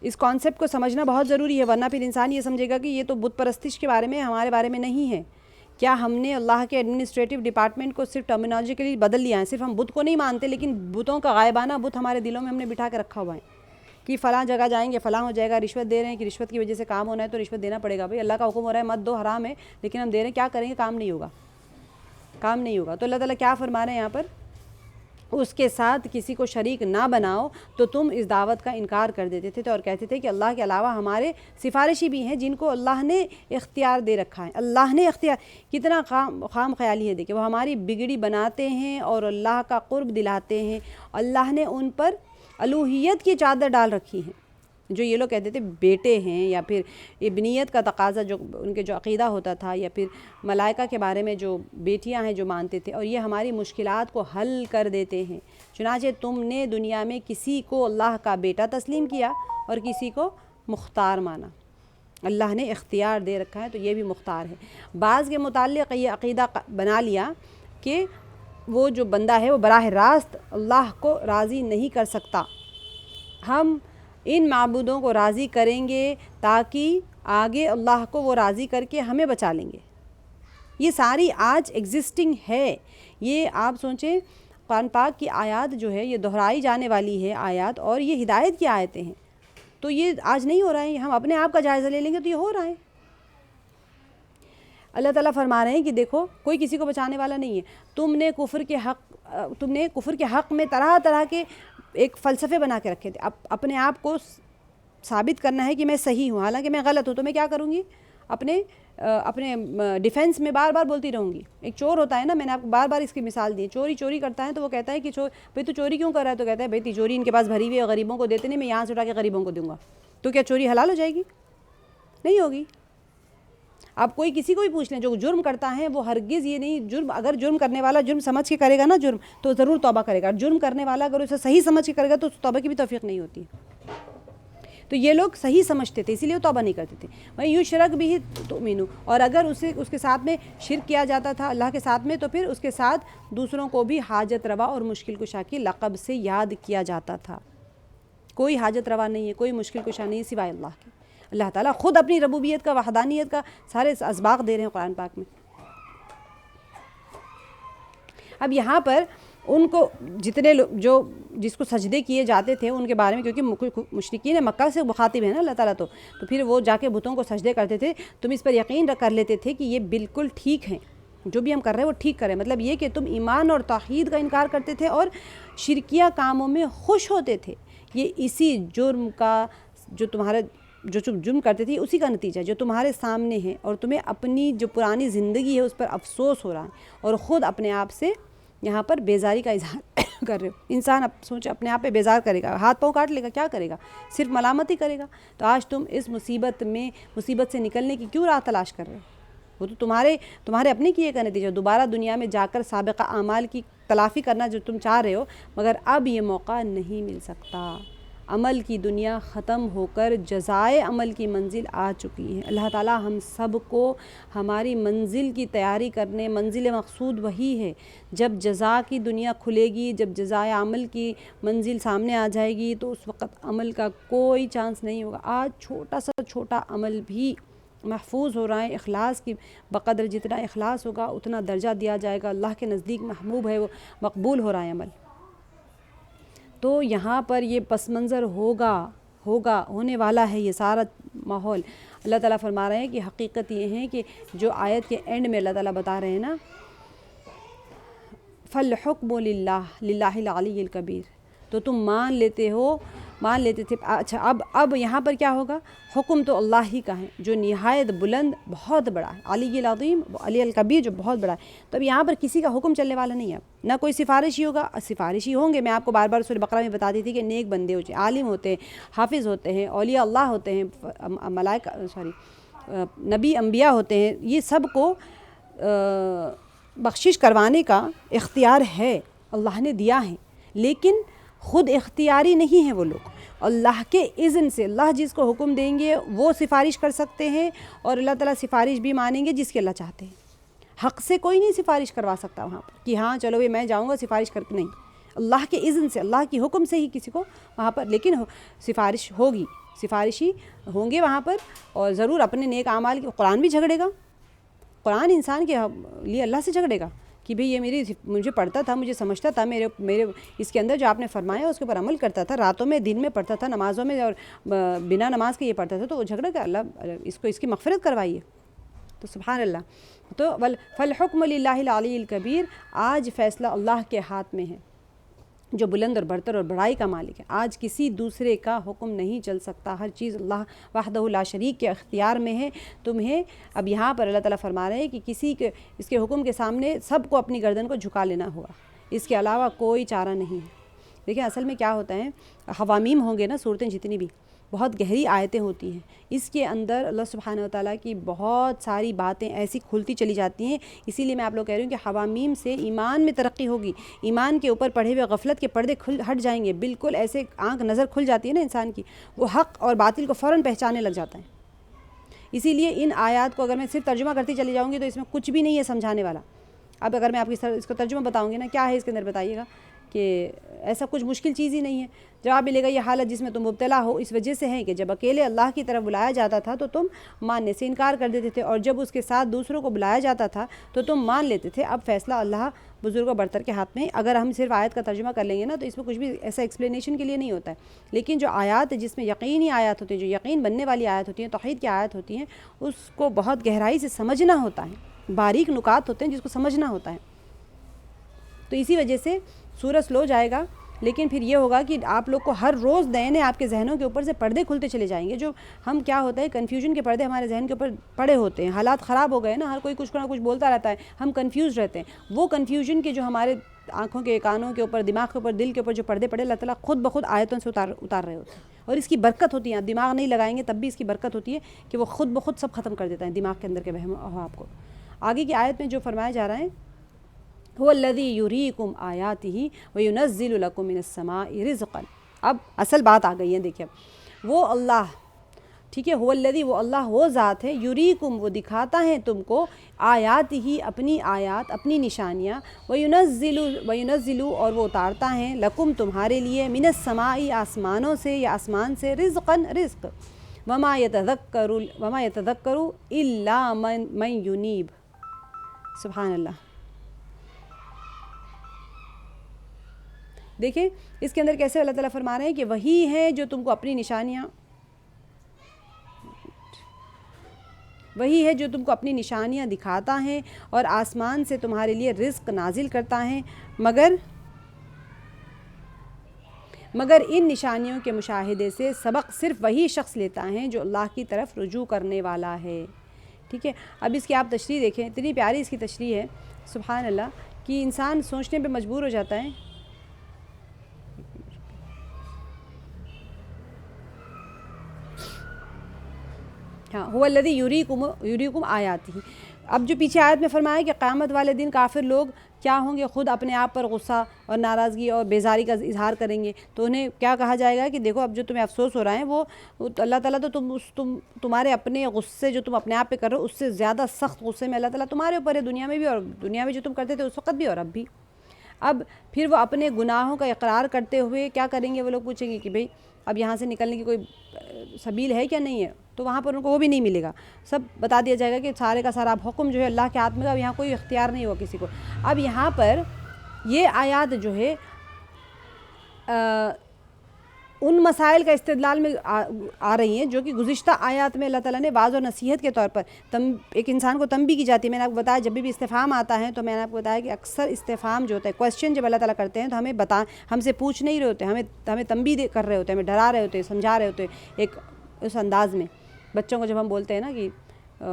اس کانسیپٹ کو سمجھنا بہت ضروری ہے، ورنہ پھر انسان یہ سمجھے گا کہ یہ تو بت پرستش کے بارے میں ہمارے بارے میں نہیں ہے. کیا ہم نے اللہ کے ایڈمنسٹریٹو ڈپارٹمنٹ کو صرف ٹرمینالوجیکلی بدل لیا ہے؟ صرف ہم بت کو نہیں مانتے، لیکن بتوں کا غائبانہ بت ہمارے دلوں میں ہم نے بٹھا کے رکھا ہوا ہے کہ فلاں جگہ جائیں گے فلاں ہو جائے گا. رشوت دے رہے ہیں کہ رشوت کی وجہ سے کام ہونا ہے تو رشوت دینا پڑے گا. بھائی اللہ کا حکم ہو رہا ہے مت دو، حرام ہے، لیکن ہم دے رہے ہیں، کیا کریں گے؟ کام نہیں ہوگا. تو اللہ تعالیٰ کیا فرما رہے ہیں یہاں پر؟ اس کے ساتھ کسی کو شریک نہ بناؤ، تو تم اس دعوت کا انکار کر دیتے تھے اور کہتے تھے کہ اللہ کے علاوہ ہمارے سفارشی بھی ہیں جن کو اللہ نے اختیار دے رکھا ہے. اللہ نے اختیار، کتنا خام خیالی ہے. دیکھیں وہ ہماری بگڑی بناتے ہیں اور اللہ کا قرب دلاتے ہیں. اللہ نے ان پر الوہیت کی چادر ڈال رکھی ہے. جو یہ لوگ کہتے تھے بیٹے ہیں یا پھر ابنیت کا تقاضا جو ان کے جو عقیدہ ہوتا تھا، یا پھر ملائکہ کے بارے میں جو بیٹیاں ہیں جو مانتے تھے، اور یہ ہماری مشکلات کو حل کر دیتے ہیں. چنانچہ تم نے دنیا میں کسی کو اللہ کا بیٹا تسلیم کیا اور کسی کو مختار مانا. اللہ نے اختیار دے رکھا ہے تو یہ بھی مختار ہے. بعض کے متعلق یہ عقیدہ بنا لیا کہ وہ جو بندہ ہے وہ براہ راست اللہ کو راضی نہیں کر سکتا، ہم ان معبودوں کو راضی کریں گے تاکہ آگے اللہ کو وہ راضی کر کے ہمیں بچا لیں گے. یہ ساری آج ایگزسٹنگ ہے. یہ آپ سوچیں قرآن پاک کی آیات جو ہے یہ دہرائی جانے والی ہے آیات، اور یہ ہدایت کی آیتیں ہیں. تو یہ آج نہیں ہو رہا ہے. ہم اپنے آپ کا جائزہ لے لیں گے تو یہ ہو رہا ہے. اللہ تعالیٰ فرما رہے ہیں کہ دیکھو کوئی کسی کو بچانے والا نہیں ہے. تم نے کفر کے حق میں طرح طرح کے ایک فلسفے بنا کے رکھے تھے. اپنے آپ کو ثابت کرنا ہے کہ میں صحیح ہوں حالانکہ میں غلط ہوں. تو میں کیا کروں گی؟ اپنے ڈیفینس میں بار بار بولتی رہوں گی. ایک چور ہوتا ہے نا، میں نے آپ کو بار بار اس کی مثال دی. چوری کرتا ہے تو وہ کہتا ہے کہ بھائی تو چوری کیوں کر رہا ہے؟ تو کہتا ہے بھائی تجوری ان کے پاس بھری ہوئی ہے، غریبوں کو دیتے نہیں، میں یہاں سے اٹھا کے غریبوں کو دوں گا. تو کیا چوری حلال ہو جائے گی؟ نہیں ہوگی. آپ کوئی کسی کو بھی پوچھ لیں جو جرم کرتا ہے، وہ ہرگز یہ نہیں اگر جرم کرنے والا جرم سمجھ کے کرے گا نا جرم، تو ضرور توبہ کرے گا. جرم کرنے والا اگر اسے صحیح سمجھ کے کرے گا تو توبہ کی بھی توفیق نہیں ہوتی. تو یہ لوگ صحیح سمجھتے تھے اسی لیے وہ توبہ نہیں کرتے تھے. وہیں یوں شرک بھی تؤمنو، اور اگر اس کے ساتھ میں شرک کیا جاتا تھا اللہ کے ساتھ میں، تو پھر اس کے ساتھ دوسروں کو بھی حاجت روا اور مشکل کشا کی لقب سے یاد کیا جاتا تھا. کوئی حاجت روا نہیں ہے، کوئی مشکل کشا نہیں ہے سوائے اللہ کے. اللہ تعالیٰ خود اپنی ربوبیت کا، وحدانیت کا سارے اسباق دے رہے ہیں قرآن پاک میں. اب یہاں پر ان کو جتنے جو جس کو سجدے کیے جاتے تھے ان کے بارے میں، کیونکہ مشرکین مکہ سے مخاطب ہے نا اللہ تعالیٰ، تو پھر وہ جا کے بتوں کو سجدے کرتے تھے. تم اس پر یقین کر لیتے تھے کہ یہ بالکل ٹھیک ہیں، جو بھی ہم کر رہے ہیں وہ ٹھیک کریں. مطلب یہ کہ تم ایمان اور توحید کا انکار کرتے تھے اور شرکیہ کاموں میں خوش ہوتے تھے. یہ اسی جرم کا جو تمہارا جو جرم کرتے تھے اسی کا نتیجہ جو تمہارے سامنے ہے، اور تمہیں اپنی جو پرانی زندگی ہے اس پر افسوس ہو رہا ہے اور خود اپنے آپ سے یہاں پر بیزاری کا اظہار کر رہے ہو. انسان سوچ اپنے آپ پہ بیزار کرے گا، ہاتھ پاؤں کاٹ لے گا، کیا کرے گا؟ صرف ملامت ہی کرے گا. تو آج تم اس مصیبت سے نکلنے کی کیوں راہ تلاش کر رہے ہو؟ وہ تو تمہارے اپنے کیے کا نتیجہ، دوبارہ دنیا میں جا کر سابقہ اعمال کی تلافی کرنا جو تم چاہ رہے ہو، مگر اب یہ موقع نہیں مل سکتا. عمل کی دنیا ختم ہو کر جزائے عمل کی منزل آ چکی ہے. اللہ تعالیٰ ہم سب کو ہماری منزل کی تیاری کرنے، منزل مقصود وہی ہے. جب جزا کی دنیا کھلے گی، جب جزائے عمل کی منزل سامنے آ جائے گی تو اس وقت عمل کا کوئی چانس نہیں ہوگا. آج چھوٹا سا چھوٹا عمل بھی محفوظ ہو رہا ہے. اخلاص کی بقدر جتنا اخلاص ہوگا اتنا درجہ دیا جائے گا. اللہ کے نزدیک محبوب ہے، وہ مقبول ہو رہا ہے عمل. تو یہاں پر یہ پس منظر ہونے والا ہے یہ سارا ماحول. اللہ تعالیٰ فرما رہے ہیں کہ حقیقت یہ ہے کہ جو آیت کے اینڈ میں اللہ تعالیٰ بتا رہے ہیں نا، فالحکم للہ العلی الکبیر، تو تم مان لیتے تھے. اچھا اب یہاں پر کیا ہوگا؟ حکم تو اللہ ہی کا ہے جو نہایت بلند بہت بڑا ہے، علی العظیم علی الکبیر جو بہت بڑا ہے. تو اب یہاں پر کسی کا حکم چلنے والا نہیں ہے، نہ کوئی سفارشی ہوگا. سفارشی ہوں گے، میں آپ کو بار بار سورہ بقرہ میں بتاتی تھی کہ نیک بندے ہوتے ہیں، عالم ہوتے ہیں، حافظ ہوتے ہیں، اولیاء اللہ ہوتے ہیں، نبی انبیاء ہوتے ہیں. یہ سب کو بخشش کروانے کا اختیار ہے، اللہ نے دیا ہے، لیکن خود اختیاری نہیں ہے وہ لوگ. اللہ کے اذن سے اللہ جس کو حکم دیں گے وہ سفارش کر سکتے ہیں، اور اللہ تعالیٰ سفارش بھی مانیں گے جس کی اللہ چاہتے ہیں. حق سے کوئی نہیں سفارش کروا سکتا وہاں پر کہ ہاں چلو میں جاؤں گا سفارش کر کے، نہیں. اللہ کے اذن سے، اللہ کی حکم سے ہی کسی کو وہاں پر، لیکن سفارش ہوگی، سفارشی ہوں گے وہاں پر. اور ضرور اپنے نیک اعمال کی، قرآن بھی جھگڑے گا. قرآن انسان کے لیے اللہ سے جھگڑے گا کہ بھئی یہ مجھے پڑھتا تھا، مجھے سمجھتا تھا، میرے اس کے اندر جو آپ نے فرمایا اس کے اوپر عمل کرتا تھا، راتوں میں دن میں پڑھتا تھا، نمازوں میں اور بنا نماز کے یہ پڑھتا تھا، تو وہ جھگڑا کہ اللہ اس کی مغفرت کروائیے. تو سبحان اللہ. تو فالحکم للہ العلی الکبیر، آج فیصلہ اللہ کے ہاتھ میں ہے جو بلند اور برتر اور بڑائی کا مالک ہے. آج کسی دوسرے کا حکم نہیں چل سکتا، ہر چیز اللہ وحدہ لا شریک کے اختیار میں ہے. تمہیں اب یہاں پر اللہ تعالیٰ فرما رہے ہیں کہ اس کے حکم کے سامنے سب کو اپنی گردن کو جھکا لینا ہوگا، اس کے علاوہ کوئی چارہ نہیں ہے. دیکھیں اصل میں کیا ہوتا ہے، حوامیم ہوں گے نا صورتیں جتنی بھی، بہت گہری آیتیں ہوتی ہیں. اس کے اندر اللہ سبحانہ وتعالیٰ کی بہت ساری باتیں ایسی کھلتی چلی جاتی ہیں. اسی لیے میں آپ لوگ کہہ رہی ہوں کہ حوامیم سے ایمان میں ترقی ہوگی، ایمان کے اوپر پڑھے ہوئے غفلت کے پردے ہٹ جائیں گے. بالکل ایسے آنکھ نظر کھل جاتی ہے نا انسان کی، وہ حق اور باطل کو فوراً پہچاننے لگ جاتا ہے. اسی لیے ان آیات کو اگر میں صرف ترجمہ کرتی چلی جاؤں گی تو اس میں کچھ بھی نہیں ہے سمجھانے والا. اب اگر میں آپ کی اس کو ترجمہ بتاؤں گی نا، کیا ہے اس کے اندر بتائیے گا کہ ایسا کچھ مشکل چیز ہی نہیں ہے. جواب ملے گا یہ حالت جس میں تم مبتلا ہو اس وجہ سے ہے کہ جب اکیلے اللہ کی طرف بلایا جاتا تھا تو تم ماننے سے انکار کر دیتے تھے، اور جب اس کے ساتھ دوسروں کو بلایا جاتا تھا تو تم مان لیتے تھے. اب فیصلہ اللہ بزرگ و برتر کے ہاتھ میں. اگر ہم صرف آیت کا ترجمہ کر لیں گے نا تو اس میں کچھ بھی ایسا ایکسپلینیشن کے لیے نہیں ہوتا ہے. لیکن جو آیات جس میں یقینی آیات ہوتی ہیں، جو یقین بننے والی آیات ہوتی ہیں، توحید کی آیات ہوتی ہیں، اس کو بہت گہرائی سے سمجھنا ہوتا ہے. باریک نکات ہوتے ہیں جس کو سمجھنا ہوتا ہے. تو اسی وجہ سے سورج سلو جائے گا، لیکن پھر یہ ہوگا کہ آپ لوگ کو ہر روز نئے نئے آپ کے ذہنوں کے اوپر سے پردے کھلتے چلے جائیں گے. جو ہم کیا ہوتا ہے، کنفیوژن کے پردے ہمارے ذہن کے اوپر پڑے ہوتے ہیں. حالات خراب ہو گئے نا، ہر کوئی کچھ نہ کچھ بولتا رہتا ہے، ہم کنفیوز رہتے ہیں. وہ کنفیوژن کے جو ہمارے آنکھوں کے، کانوں کے اوپر، دماغ کے اوپر، دل کے اوپر جو پردے پڑے، اللہ تعالیٰ خود بخود آیتوں سے اتار رہے ہوتے ہیں. اور اس کی برکت ہوتی ہے. دماغ نہیں لگائیں گے تب بھی اس کی برکت ہوتی ہے کہ وہ خود بخود سب ختم کر دیتا ہے دماغ کے اندر کے وہم و آپ کو. آگے کی آیت میں جو فرمایا جا رہا ہے، هو الذی یریکم آیاتہ وینزل لکم من السماء رزقا. اب اصل بات آ گئی ہے. دیکھیں وہ اللہ، ٹھیک ہے، هو الذی، وہ اللہ وہ ذات ہے، یریکم وہ دکھاتا ہے تم کو، آیات ہی اپنی آیات، اپنی نشانیاں، وینزل اور وہ اتارتا ہے، لکم تمہارے لیے، من السماء آسمانوں سے یا آسمان سے، رزقا رزق، وما یتذکر الا من ینیب. سبحان اللہ. دیکھیں اس کے اندر کیسے اللہ تعالیٰ فرما رہے ہیں کہ وہی ہے جو تم کو اپنی نشانیاں وہی ہے جو تم کو اپنی نشانیاں دکھاتا ہے اور آسمان سے تمہارے لیے رزق نازل کرتا ہے، مگر ان نشانیوں کے مشاہدے سے سبق صرف وہی شخص لیتا ہے جو اللہ کی طرف رجوع کرنے والا ہے. ٹھیک ہے، اب اس کی آپ تشریح دیکھیں، اتنی پیاری اس کی تشریح ہے سبحان اللہ کہ انسان سوچنے پہ مجبور ہو جاتا ہے. ہاں، هو الذی یریکم آیاتہ. اب جو پیچھے آیت میں فرمایا کہ قیامت والے دن کافر لوگ کیا ہوں گے، خود اپنے آپ پر غصہ اور ناراضگی اور بیزاری کا اظہار کریں گے، تو انہیں کیا کہا جائے گا کہ دیکھو اب جو تمہیں افسوس ہو رہا ہے وہ اللہ تعالیٰ تو تمہارے اپنے غصے جو تم اپنے آپ پہ کر رہے ہو اس سے زیادہ سخت غصے میں اللہ تعالیٰ تمہارے اوپر ہے، دنیا میں بھی اور دنیا میں جو تم کرتے تھے اس وقت بھی اور اب بھی. اب پھر وہ اپنے گناہوں کا اقرار کرتے ہوئے کیا کریں گے، وہ لوگ پوچھیں گے کہ بھئی اب یہاں سے نکلنے کی کوئی سبیل ہے کیا نہیں ہے، تو وہاں پر ان کو وہ بھی نہیں ملے گا. سب بتا دیا جائے گا کہ سارے کا سارا حکم جو ہے اللہ کے ہاتھ میں، اب یہاں کوئی اختیار نہیں ہوا کسی کو. اب یہاں پر یہ آیات جو ہے ان مسائل کا استدلال میں آ رہی ہیں جو کہ گزشتہ آیات میں اللہ تعالیٰ نے واعظ و نصیحت کے طور پر ایک انسان کو تنبیہ کی جاتی ہے. میں نے آپ کو بتایا جب بھی استفہام آتا ہے تو میں نے آپ کو بتایا کہ اکثر استفہام جو ہوتا ہے کویسچن جب اللہ تعالیٰ کرتے ہیں تو ہم سے پوچھ نہیں رہے ہوتے، ہمیں تنبیہ کر رہے ہوتے ہیں، ہمیں ڈرا رہے ہوتے ہیں، سمجھا رہے ہوتے ہیں ایک اس انداز میں. بچوں کو جب ہم بولتے ہیں نا کہ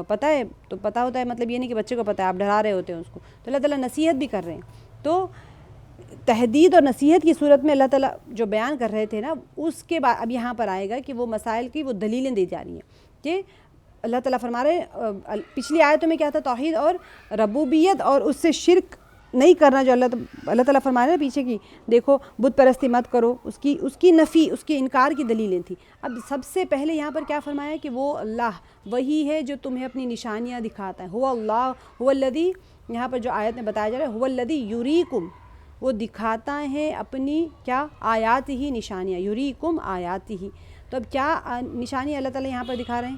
پتہ ہے، تو پتہ ہوتا ہے مطلب یہ نہیں کہ بچے کو پتہ ہے، آپ ڈرا رہے ہوتے ہیں اس کو. تو اللہ تعالیٰ نصیحت بھی کر رہے ہیں. تو تحدید اور نصیحت کی صورت میں اللہ تعالیٰ جو بیان کر رہے تھے نا، اس کے بعد اب یہاں پر آئے گا کہ وہ مسائل کی وہ دلیلیں دی جا رہی ہیں کہ اللہ تعالیٰ فرما رہے ہیں. پچھلی آیتوں میں کیا تھا، توحید اور ربوبیت اور اس سے شرک نہیں کرنا جو اللہ تعالیٰ فرما رہے ہیں پیچھے کی، دیکھو بت پرستی مت کرو، اس کی نفی، اس کے انکار کی دلیلیں تھیں. اب سب سے پہلے یہاں پر کیا فرمایا کہ وہ اللہ وہی ہے جو تمہیں اپنی نشانیاں دکھاتا ہے. هو اللہ هو الذی، یہاں پر جو آیت میں بتایا جا رہا ہے هو الذی یریکم، وہ دکھاتا ہے اپنی کیا آیات ہی نشانیاں، یریکم آیات ہی. تو اب کیا نشانی اللہ تعالیٰ یہاں پر دکھا رہے ہیں؟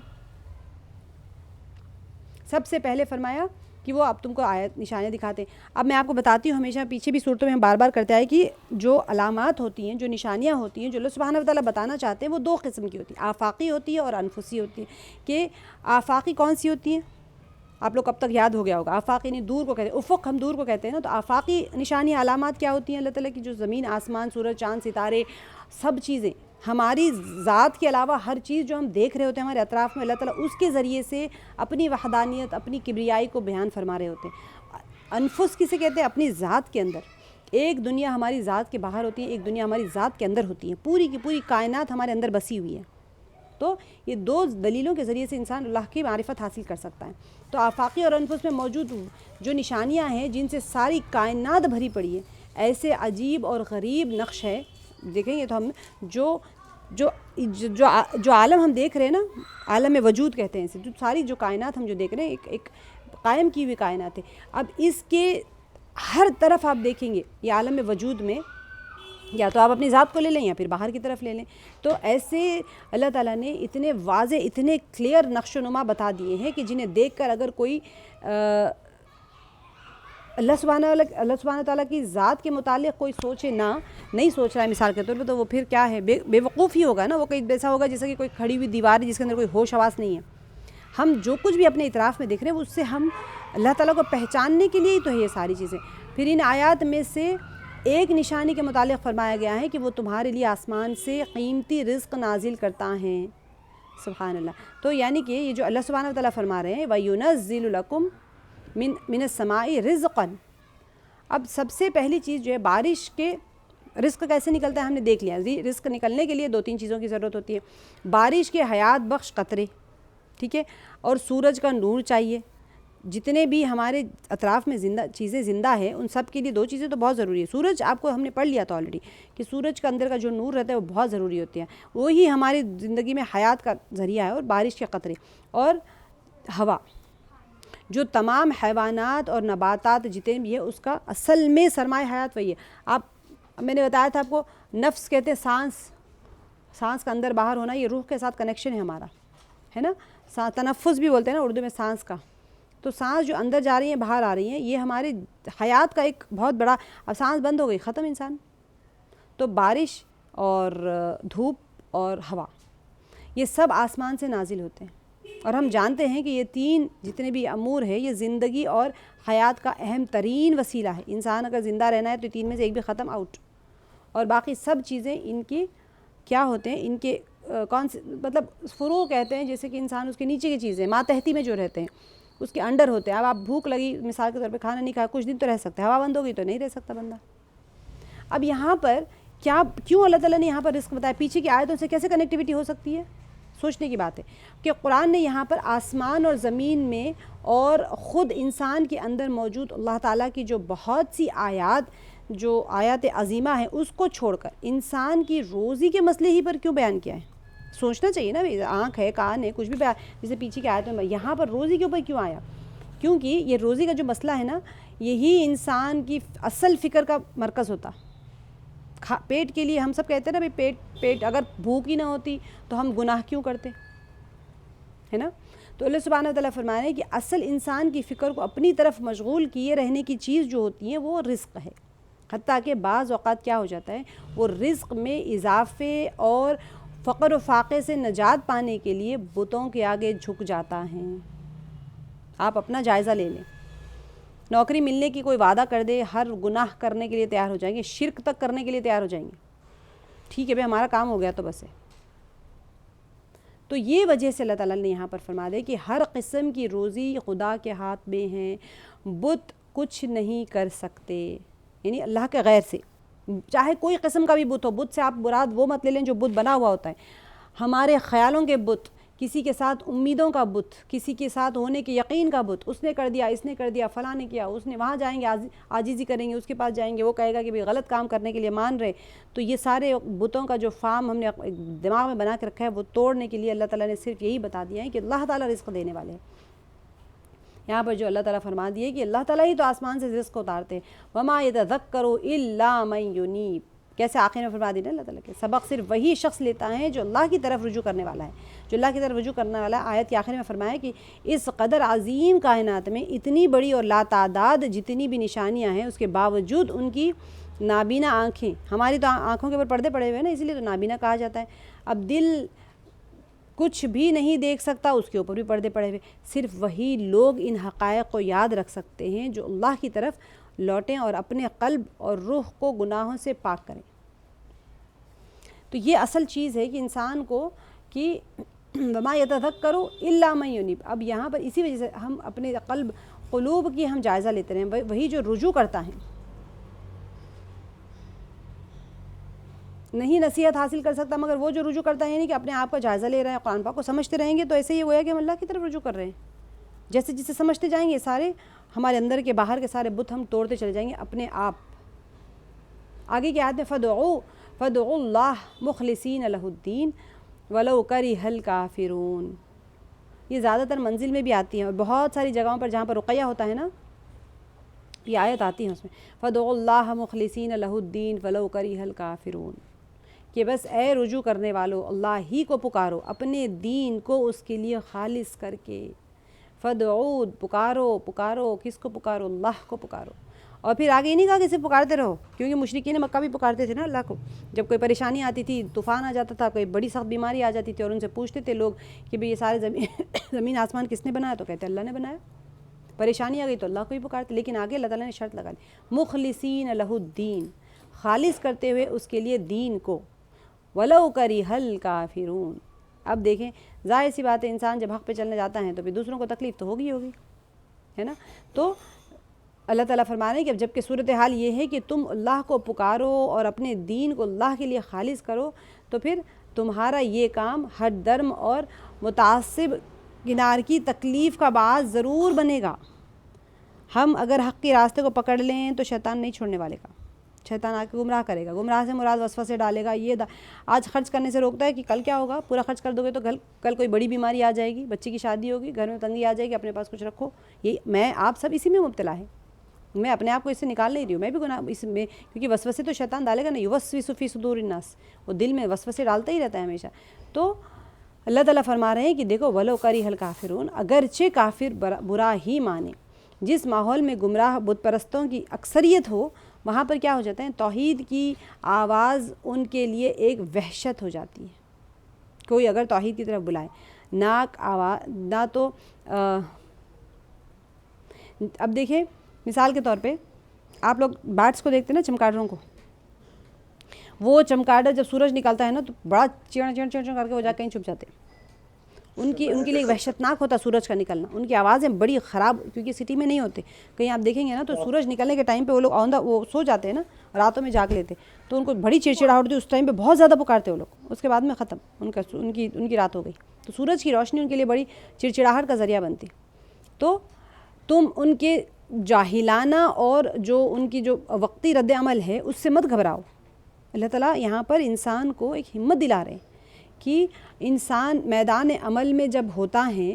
سب سے پہلے فرمایا کہ وہ اب تم کو آیت نشانیاں دکھاتے ہیں. اب میں آپ کو بتاتی ہوں، ہمیشہ پیچھے بھی صورتوں میں ہم بار بار کرتے آئے کہ جو علامات ہوتی ہیں، جو نشانیاں ہوتی ہیں، جو اللہ سبحانہ و تعالیٰ بتانا چاہتے ہیں، وہ دو قسم کی ہوتی ہیں، آفاقی ہوتی ہے اور انفسی ہوتی ہے. کہ آفاقی کون سی ہوتی ہیں؟ آپ لوگ کب تک یاد ہو گیا ہوگا، آفاقی نہیں دور کو کہتے ہیں، افق ہم دور کو کہتے ہیں نا. تو آفاقی نشانی علامات کیا ہوتی ہیں اللہ تعالیٰ کی؟ جو زمین، آسمان، سورج، چاند، ستارے، سب چیزیں، ہماری ذات کے علاوہ ہر چیز جو ہم دیکھ رہے ہوتے ہیں ہمارے اطراف میں، اللہ تعالیٰ اس کے ذریعے سے اپنی وحدانیت، اپنی کبریائی کو بیان فرما رہے ہوتے ہیں. انفس کسے کہتے ہیں؟ اپنی ذات کے اندر. ایک دنیا ہماری ذات کے باہر ہوتی ہے، ایک دنیا ہماری ذات کے اندر ہوتی ہے. پوری کی پوری کائنات ہمارے اندر بسی ہوئی ہے. تو یہ دو دلیلوں کے ذریعے سے انسان اللہ کی معرفت حاصل کر سکتا ہے. تو آفاقی اور انفس میں موجود جو نشانیاں ہیں جن سے ساری کائنات بھری پڑی ہے، ایسے عجیب اور غریب نقش ہے. دیکھیں گے تو ہم جو عالم ہم دیکھ رہے ہیں نا، عالم وجود کہتے ہیں اسے، جو ساری جو کائنات ہم جو دیکھ رہے ہیں ایک قائم کی ہوئی کائنات ہے. اب اس کے ہر طرف آپ دیکھیں گے یہ عالم وجود میں، یا تو آپ اپنی ذات کو لے لیں یا پھر باہر کی طرف لے لیں. تو ایسے اللہ تعالیٰ نے اتنے واضح، اتنے کلیئر نقش و نما بتا دیے ہیں کہ جنہیں دیکھ کر اگر کوئی اللہ سبحانہ تعالیٰ کی ذات کے متعلق کوئی سوچے نہیں سوچ رہا ہے مثال کے طور پہ، تو وہ پھر کیا ہے، بے وقوف ہی ہوگا نا. وہ کہیں ایسا ہوگا جیسا کہ کوئی کھڑی ہوئی دیوار ہے جس کے اندر کوئی ہوش حواس نہیں ہے. ہم جو کچھ بھی اپنے اطراف میں دیکھ رہے ہیں اس سے ہم اللہ تعالیٰ کو پہچاننے کے لیے ہی تو ہے یہ ساری چیزیں. پھر ان آیات میں سے ایک نشانی کے متعلق فرمایا گیا ہے کہ وہ تمہارے لیے آسمان سے قیمتی رزق نازل کرتا ہے. سبحان اللہ. تو یعنی کہ یہ جو اللہ سبحانہ وتعالیٰ فرما رہے ہیں وَيُنَزِّلُ لَكُم من السماء رزقا. اب سب سے پہلی چیز جو ہے بارش کے رزق کیسے نکلتا ہے ہم نے دیکھ لیا. رزق نکلنے کے لیے دو تین چیزوں کی ضرورت ہوتی ہے. بارش کے حیات بخش قطرے، ٹھیک ہے، اور سورج کا نور چاہیے. جتنے بھی ہمارے اطراف میں چیزیں زندہ ہے ان سب کے لیے دو چیزیں تو بہت ضروری ہے. سورج آپ کو ہم نے پڑھ لیا تھا آلریڈی کہ سورج کا اندر کا جو نور رہتا ہے وہ بہت ضروری ہوتی ہے، وہی ہماری زندگی میں حیات کا ذریعہ ہے. اور بارش کے قطرے اور ہوا، جو تمام حیوانات اور نباتات جتنے بھی ہے اس کا اصل میں سرمایہ حیات وہی ہے. میں نے بتایا تھا آپ کو، نفس کہتے ہیں سانس کا اندر باہر ہونا، یہ روح کے ساتھ کنیکشن ہے ہمارا، ہے نا. تنفس بھی بولتے ہیں نا اردو میں سانس کا. تو سانس جو اندر جا رہی ہیں باہر آ رہی ہیں، یہ ہمارے حیات کا ایک بہت بڑا. اب سانس بند ہو گئی، ختم انسان. تو بارش اور دھوپ اور ہوا یہ سب آسمان سے نازل ہوتے ہیں، اور ہم جانتے ہیں کہ یہ تین جتنے بھی امور ہے یہ زندگی اور حیات کا اہم ترین وسیلہ ہے۔ انسان اگر زندہ رہنا ہے تو تین میں سے ایک بھی ختم، آؤٹ، اور باقی سب چیزیں ان کی کیا ہوتے ہیں، ان کے کون سے مطلب فروع کہتے ہیں، جیسے کہ انسان اس کے نیچے کی چیزیں ماتحتی میں جو رہتے ہیں اس کے انڈر ہوتے ہیں۔ اب آپ بھوک لگی مثال کے طور پہ کھانا نہیں کھایا کچھ دن تو رہ سکتا ہے، ہوا بند ہوگی تو نہیں رہ سکتا بندہ۔ اب یہاں پر کیوں اللہ تعالیٰ نے یہاں پر رزق بتایا، پیچھے کی آیتوں سے کیسے کنیکٹیوٹی ہو سکتی ہے؟ سوچنے کی بات ہے کہ قرآن نے یہاں پر آسمان اور زمین میں اور خود انسان کے اندر موجود اللہ تعالیٰ کی جو بہت سی آیات عظیمہ ہیں اس کو چھوڑ کر انسان کی روزی کے مسئلے ہی پر کیوں بیان کیا ہے؟ سوچنا چاہیے نا، آنکھ ہے، کان ہے، کچھ بھی جیسے پیچھے کی آیتوں میں یہاں پر روزی کے اوپر کیوں آیا؟ کیونکہ یہ روزی کا جو مسئلہ ہے نا، یہی انسان کی اصل فکر کا مرکز ہوتا۔ پیٹ کے لیے ہم سب کہتے ہیں نا بھائی پیٹ اگر بھوک ہی نہ ہوتی تو ہم گناہ کیوں کرتے، ہے نا؟ تو اللہ سبحانہ وتعالیٰ فرما رہے ہیں کہ اصل انسان کی فکر کو اپنی طرف مشغول کیے رہنے کی چیز جو ہوتی ہے وہ رزق ہے، حتیٰ کہ بعض اوقات کیا ہو جاتا ہے، وہ رزق میں اضافے اور فقر و فاقے سے نجات پانے کے لیے بتوں کے آگے جھک جاتا ہے۔ آپ اپنا جائزہ لے لیں، نوکری ملنے کی کوئی وعدہ کر دے، ہر گناہ کرنے کے لیے تیار ہو جائیں گے، شرک تک کرنے کے لیے تیار ہو جائیں گے، ٹھیک ہے بھائی ہمارا کام ہو گیا تو بس ہے۔ تو یہ وجہ سے اللہ تعالیٰ نے یہاں پر فرما دے کہ ہر قسم کی روزی خدا کے ہاتھ میں ہیں، بت کچھ نہیں کر سکتے، یعنی اللہ کے غیر سے چاہے کوئی قسم کا بھی بت ہو۔ بت سے آپ مراد وہ مت لے لیں جو بت بنا ہوا ہوتا ہے، ہمارے خیالوں کے بت، کسی کے ساتھ امیدوں کا بت، کسی کے ساتھ ہونے کے یقین کا بت، اس نے کر دیا، اس نے کر دیا، فلاں نے کیا، اس نے وہاں جائیں گے عاجزی کریں گے، اس کے پاس جائیں گے، وہ کہے گا کہ بھئی غلط کام کرنے کے لیے مان رہے۔ تو یہ سارے بتوں کا جو فارم ہم نے دماغ میں بنا کے رکھا ہے وہ توڑنے کے لیے اللہ تعالیٰ نے صرف یہی بتا دیا ہے کہ اللہ تعالیٰ رزق دینے والے ہیں۔ یہاں پر جو اللہ تعالیٰ فرما دیے کہ اللہ تعالیٰ ہی تو آسمان سے رزق اتارتے ہیں، وما یتذکر الا من ینیب، کیسے آخر میں فرما دینا اللہ تعالیٰ کے سبق صرف وہی شخص لیتا ہے جو اللہ کی طرف رجوع کرنے والا ہے، جو اللہ کی طرف رجوع کرنے والا ہے۔ آیت کے آخر میں فرمایا کہ اس قدر عظیم کائنات میں اتنی بڑی اور لاتعداد جتنی بھی نشانیاں ہیں اس کے باوجود ان کی نابینا آنکھیں، ہماری تو آنکھوں کے اوپر پردے پڑے ہوئے ہیں نا، اسی لیے تو نابینا کہا جاتا ہے۔ اب دل کچھ بھی نہیں دیکھ سکتا، اس کے اوپر بھی پردے پڑے ہوئے، صرف وہی لوگ ان حقائق کو یاد رکھ سکتے ہیں جو اللہ کی طرف لوٹیں اور اپنے قلب اور روح کو گناہوں سے پاک کریں۔ تو یہ اصل چیز ہے کہ انسان کو کہ وما یتذکر الا من ینیب۔ اب یہاں پر اسی وجہ سے ہم اپنے قلوب کی ہم جائزہ لیتے رہیں، وہی جو رجوع کرتا ہے، نہیں نصیحت حاصل کر سکتا مگر وہ جو رجوع کرتا ہے، یعنی کہ اپنے آپ کا جائزہ لے رہا ہے، قرآن پاک کو سمجھتے رہیں گے تو ایسے ہی ہوا کہ ہم اللہ کی طرف رجوع کر رہے ہیں۔ جیسے جسے سمجھتے جائیں گے سارے ہمارے اندر کے باہر کے سارے بت ہم توڑتے چلے جائیں گے اپنے آپ۔ آگے کی آیت میں فدعوا اللہ مخلصین لہ الدین ولو کرہ الکافرون، یہ زیادہ تر منزل میں بھی آتی ہیں اور بہت ساری جگہوں پر جہاں پر رقیہ ہوتا ہے نا، یہ آیت آتی ہے اس میں فدعوا اللہ مخلصین لہ الدین ولو کرہ الکافرون، کہ بس اے رجوع کرنے والو اللہ ہی کو پکارو اپنے دین کو اس کے لیے خالص کر کے۔ فدعو، پکارو، کس کو پکارو؟ اللہ کو پکارو۔ اور پھر آگے نہیں کہا کہ صرف پکارتے رہو، کیونکہ مشرکین مکہ بھی پکارتے تھے نا اللہ کو، جب کوئی پریشانی آتی تھی، طوفان آ جاتا تھا، کوئی بڑی سخت بیماری آ جاتی تھی اور ان سے پوچھتے تھے لوگ کہ بھئی یہ سارے زمین آسمان کس نے بنایا؟ تو کہتے اللہ نے بنایا۔ پریشانی آ گئی تو اللہ کو ہی پکارتے، لیکن آگے اللہ تعالیٰ نے شرط لگا دی مخلصین لہ الدین، خالص کرتے ہوئے اس کے لیے دین کو، ولو کرہ الکافرون۔ اب دیکھیں ظاہر سی بات ہے انسان جب حق پہ چلنے جاتا ہے تو پھر دوسروں کو تکلیف تو ہوگی ہے نا۔ تو اللہ تعالیٰ فرما رہے ہیں کہ اب جب کہ صورتحال یہ ہے کہ تم اللہ کو پکارو اور اپنے دین کو اللہ کے لیے خالص کرو، تو پھر تمہارا یہ کام ہر درم اور متعصب کنار کی تکلیف کا باعث ضرور بنے گا۔ ہم اگر حق کے راستے کو پکڑ لیں تو شیطان نہیں چھوڑنے والے کا، شیطان آ کے گمراہ کرے گا، گمراہ سے مراد وسوسے ڈالے گا، یہ آج خرچ کرنے سے روکتا ہے کہ کل کیا ہوگا، پورا خرچ کر دو گے تو کل کوئی بڑی بیماری آ جائے گی، بچے کی شادی ہوگی، گھر میں تنگی آ جائے گی، اپنے پاس کچھ رکھو۔ یہ میں آپ سب اسی میں مبتلا ہے، میں اپنے آپ کو اس سے نکال نہیں رہی ہوں، میں بھی گناہ اس میں، کیونکہ وسوسے تو شیطان ڈالے گا نا، یوسوس فی صدور الناس، وہ دل میں وسوسے ڈالتا ہی رہتا ہے ہمیشہ۔ تو اللہ تعالیٰ فرما رہے ہیں کہ دیکھو ولو کرہ الکافرون، اگرچہ کافر برا ہی مانے، جس ماحول میں گمراہ بت پرستوں کی اکثریت ہو وہاں پر کیا ہو جاتا ہے، توحید کی آواز ان کے لیے ایک وحشت ہو جاتی ہے۔ کوئی اگر توحید کی طرف بلائے نہ تو اب دیکھیں مثال کے طور پہ آپ لوگ بیٹس کو دیکھتے ہیں نا، چمگادڑوں کو، وہ چمگادڑ جب سورج نکلتا ہے نا تو بڑا چڑ چڑ چڑ چڑ کر کے وہ جا کہیں چھپ جاتے ہیں۔ ان کے لیے وحشتناک ہوتا سورج کا نکلنا، ان کی آوازیں بڑی خراب، کیونکہ سٹی میں نہیں ہوتے، کہیں آپ دیکھیں گے نا تو سورج نکلنے کے ٹائم پہ وہ لوگ وہ سو جاتے ہیں نا، راتوں میں جاگ لیتے، تو ان کو بڑی چڑچڑاہٹ ہوتی ہے، اس ٹائم پہ بہت زیادہ پکارتے وہ لوگ، اس کے بعد میں ختم ان کی رات ہو گئی۔ تو سورج کی روشنی ان کے لیے بڑی چڑچڑاہٹ کا ذریعہ بنتی۔ تو تم ان کے جاہلانہ اور جو ان کی جو وقتی رد عمل ہے اس سے مت گھبراؤ۔ اللہ تعالیٰ یہاں پر انسان کو ایک ہمت دلا رہے ہیں کہ انسان میدان عمل میں جب ہوتا ہے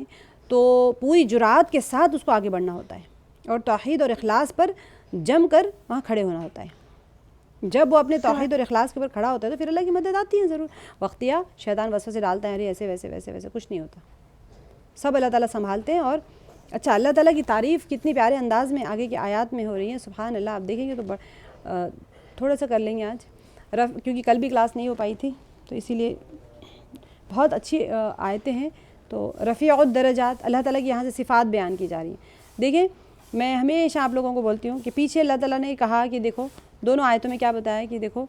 تو پوری جرأت کے ساتھ اس کو آگے بڑھنا ہوتا ہے اور توحید اور اخلاص پر جم کر وہاں کھڑے ہونا ہوتا ہے۔ جب وہ اپنے توحید اور اخلاص کے اوپر کھڑا ہوتا ہے تو پھر اللہ کی مدد آتی ہے ضرور۔ وقتیہ شیطان وسوسے ڈالتا ہے، ارے ایسے ویسے ویسے ویسے، کچھ نہیں ہوتا، سب اللہ تعالیٰ سنبھالتے ہیں۔ اور اچھا، اللہ تعالیٰ کی تعریف کتنی پیارے انداز میں آگے کی آیات میں ہو رہی ہیں، سبحان اللہ۔ آپ دیکھیں گے تو تھوڑا سا کر لیں گے آج، کیونکہ کل بھی کلاس نہیں ہو پائی تھی تو اسی لیے بہت اچھی آیتیں ہیں۔ تو رفیع الدرجات، اللہ تعالیٰ کی یہاں سے صفات بیان کی جا رہی ہیں۔ دیکھیں میں ہمیشہ آپ لوگوں کو بولتی ہوں کہ پیچھے اللہ تعالیٰ نے کہا کہ دیکھو دونوں آیتوں میں کیا بتایا کہ دیکھو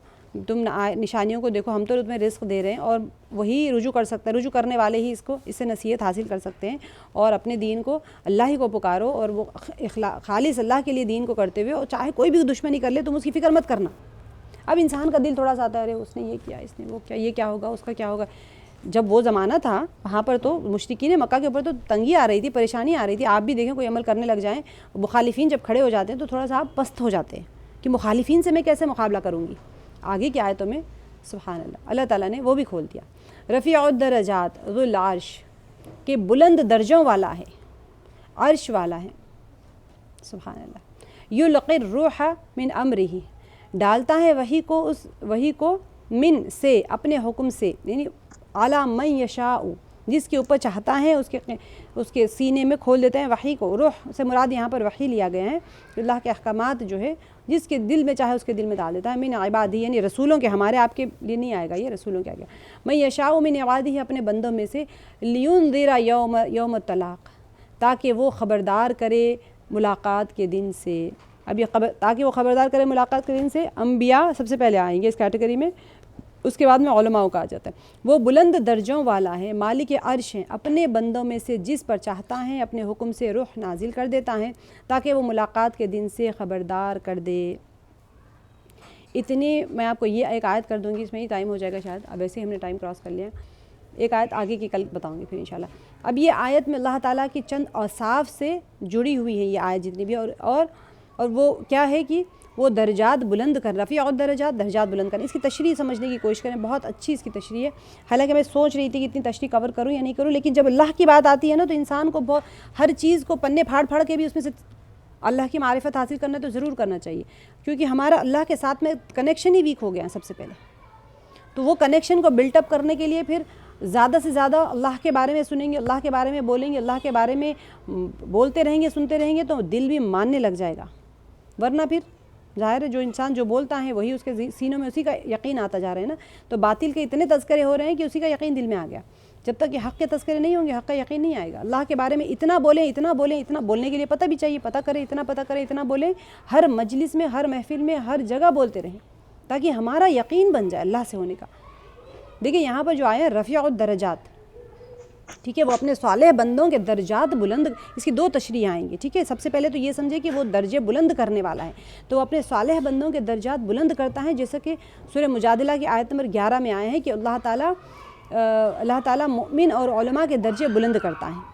تم نشانیوں کو دیکھو، ہم تو تمہیں رزق دے رہے ہیں اور وہی رجوع کر سکتا ہے، رجوع کرنے والے ہی اس سے نصیحت حاصل کر سکتے ہیں، اور اپنے دین کو اللہ ہی کو پکارو اور وہ خالص اللہ کے لیے دین کو کرتے ہوئے، اور چاہے کوئی بھی دشمنی کر لے تم اس کی فکر مت کرنا۔ اب انسان کا دل تھوڑا سا آتا ہے، ارے اس نے یہ کیا، اس نے وہ کیا، یہ کیا ہوگا، اس کا کیا ہوگا۔ جب وہ زمانہ تھا وہاں پر تو مشرکین مکہ کے اوپر تو تنگی آ رہی تھی، پریشانی آ رہی تھی۔ آپ بھی دیکھیں کوئی عمل کرنے لگ جائیں، مخالفین جب کھڑے ہو جاتے ہیں تو تھوڑا سا آپ پست ہو جاتے ہیں کہ مخالفین سے میں کیسے مقابلہ کروں گی۔ آگے کی آیتوں میں سبحان اللہ تعالیٰ نے وہ بھی کھول دیا۔ رفیع الدرجات ذو العرش، کہ بلند درجوں والا ہے، عرش والا ہے، سبحان اللہ۔ یلقی الروح من امرہ، ڈالتا ہے وحی کو من سے، اپنے حکم سے، یعنی علی من یشاء، جس کے اوپر چاہتا ہے اس کے سینے میں کھول دیتا ہے وحی کو۔ روح سے مراد یہاں پر وحی لیا گیا ہے، اللہ کے احکامات جو ہے جس کے دل میں چاہے اس کے دل میں ڈال دیتا ہے۔ من عبادی، یعنی رسولوں کے، ہمارے آپ کے لیے نہیں آئے گا یہ، رسولوں کے آ گیا۔ من یشاء من عبادی، اپنے بندوں میں سے، لینذر یوم الطلاق، تاکہ وہ خبردار کرے ملاقات کے دن سے۔ اب یہ تاکہ وہ خبردار کرے ملاقات کے دن سے، انبیاء سب سے پہلے آئیں گے اس کیٹیگری میں، اس کے بعد میں علماء کا آ جاتا ہے۔ وہ بلند درجوں والا ہے، مالک عرش ہیں، اپنے بندوں میں سے جس پر چاہتا ہے اپنے حکم سے روح نازل کر دیتا ہے تاکہ وہ ملاقات کے دن سے خبردار کر دے۔ اتنی میں آپ کو یہ ایک آیت کر دوں گی، اس میں ہی ٹائم ہو جائے گا شاید، اب ایسے ہی ہم نے ٹائم کراس کر لیا۔ ایک آیت آگے کی کل بتاؤں گی پھر انشاءاللہ۔ اب یہ آیت میں اللہ تعالیٰ کی چند اوصاف سے جڑی ہوئی ہے یہ آیت جتنی بھی، اور وہ کیا ہے کہ وہ درجات بلند کر، رفیع الدرجات، درجات بلند کریں۔ اس کی تشریح سمجھنے کی کوشش کریں، بہت اچھی اس کی تشریح ہے۔ حالانکہ میں سوچ رہی تھی کہ اتنی تشریح کور کروں یا نہیں کروں، لیکن جب اللہ کی بات آتی ہے نا تو انسان کو ہر چیز کو پنے پھاڑ پھاڑ کے بھی اس میں سے اللہ کی معرفت حاصل کرنا تو ضرور کرنا چاہیے، کیونکہ ہمارا اللہ کے ساتھ میں کنیکشن ہی ویک ہو گیا سب سے پہلے۔ تو وہ کنیکشن کو بلٹ اپ کرنے کے لیے پھر زیادہ سے زیادہ اللہ کے بارے میں سنیں گے، اللہ کے بارے میں بولیں گے، اللہ کے بارے میں بولتے رہیں گے، سنتے رہیں گے تو دل بھی ماننے لگ جائے گا۔ ورنہ پھر ظاہر ہے جو انسان جو بولتا ہے وہی اس کے سینوں میں اسی کا یقین آتا جا رہا ہے نا، تو باطل کے اتنے تذکرے ہو رہے ہیں کہ اسی کا یقین دل میں آ گیا۔ جب تک یہ حق کے تذکرے نہیں ہوں گے حق کا یقین نہیں آئے گا۔ اللہ کے بارے میں اتنا بولیں، اتنا بولیں، اتنا بولنے کے لیے پتہ بھی چاہیے، پتہ کریں، اتنا پتہ کریں، اتنا بولیں، ہر مجلس میں، ہر محفل میں، ہر جگہ بولتے رہیں تاکہ ہمارا یقین بن جائے اللہ سے ہونے کا۔ دیکھیں یہاں پر جو آیا ہے رفیع الدرجات، ٹھیک ہے، وہ اپنے صالح بندوں کے درجات بلند، اس کی دو تشریح آئیں گی، ٹھیک ہے۔ سب سے پہلے تو یہ سمجھے کہ وہ درجے بلند کرنے والا ہے، تو وہ اپنے صالح بندوں کے درجات بلند کرتا ہے، جیسا کہ سورہ مجادلہ کی آیت نمبر 11 میں آئے ہیں کہ اللہ تعالیٰ مؤمن اور علماء کے درجے بلند کرتا ہے،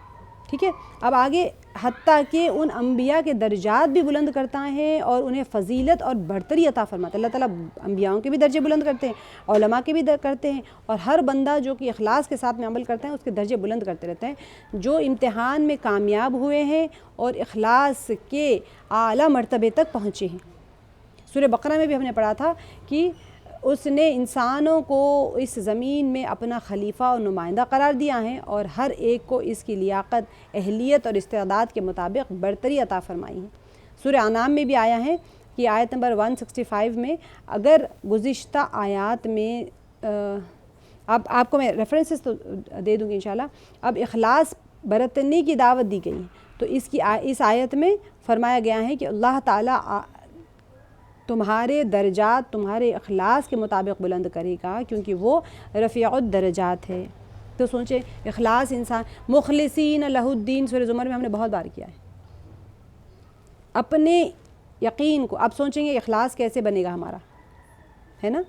ٹھیک ہے۔ اب آگے حتیٰ کہ ان انبیاء کے درجات بھی بلند کرتا ہے اور انہیں فضیلت اور برتری عطا فرماتا ہے۔ اللہ تعالیٰ انبیاءوں کے بھی درجے بلند کرتے ہیں، علماء کے بھی کرتے ہیں، اور ہر بندہ جو کہ اخلاص کے ساتھ میں عمل کرتا ہے اس کے درجے بلند کرتے رہتے ہیں۔ جو امتحان میں کامیاب ہوئے ہیں اور اخلاص کے اعلیٰ مرتبے تک پہنچے ہیں۔ سورہ بقرہ میں بھی ہم نے پڑھا تھا کہ اس نے انسانوں کو اس زمین میں اپنا خلیفہ اور نمائندہ قرار دیا ہے اور ہر ایک کو اس کی لیاقت، اہلیت اور استعداد کے مطابق برتری عطا فرمائی ہے۔ سورہ انعام میں بھی آیا ہے کہ آیت نمبر 165 میں اگر گزشتہ آیات میں اب آپ کو میں ریفرنسز تو دے دوں گی انشاءاللہ، اب اخلاص برتنے کی دعوت دی گئی ہے، تو اس آیت میں فرمایا گیا ہے کہ اللہ تعالیٰ تمہارے درجات تمہارے اخلاص کے مطابق بلند کرے گا، کیونکہ وہ رفیع الدرجات ہے۔ تو سوچیں اخلاص انسان مخلصین لہ الدین سورہ زمر میں ہم نے بہت بار کیا ہے، اپنے یقین کو اب سوچیں گے اخلاص کیسے بنے گا ہمارا، ہے نا؟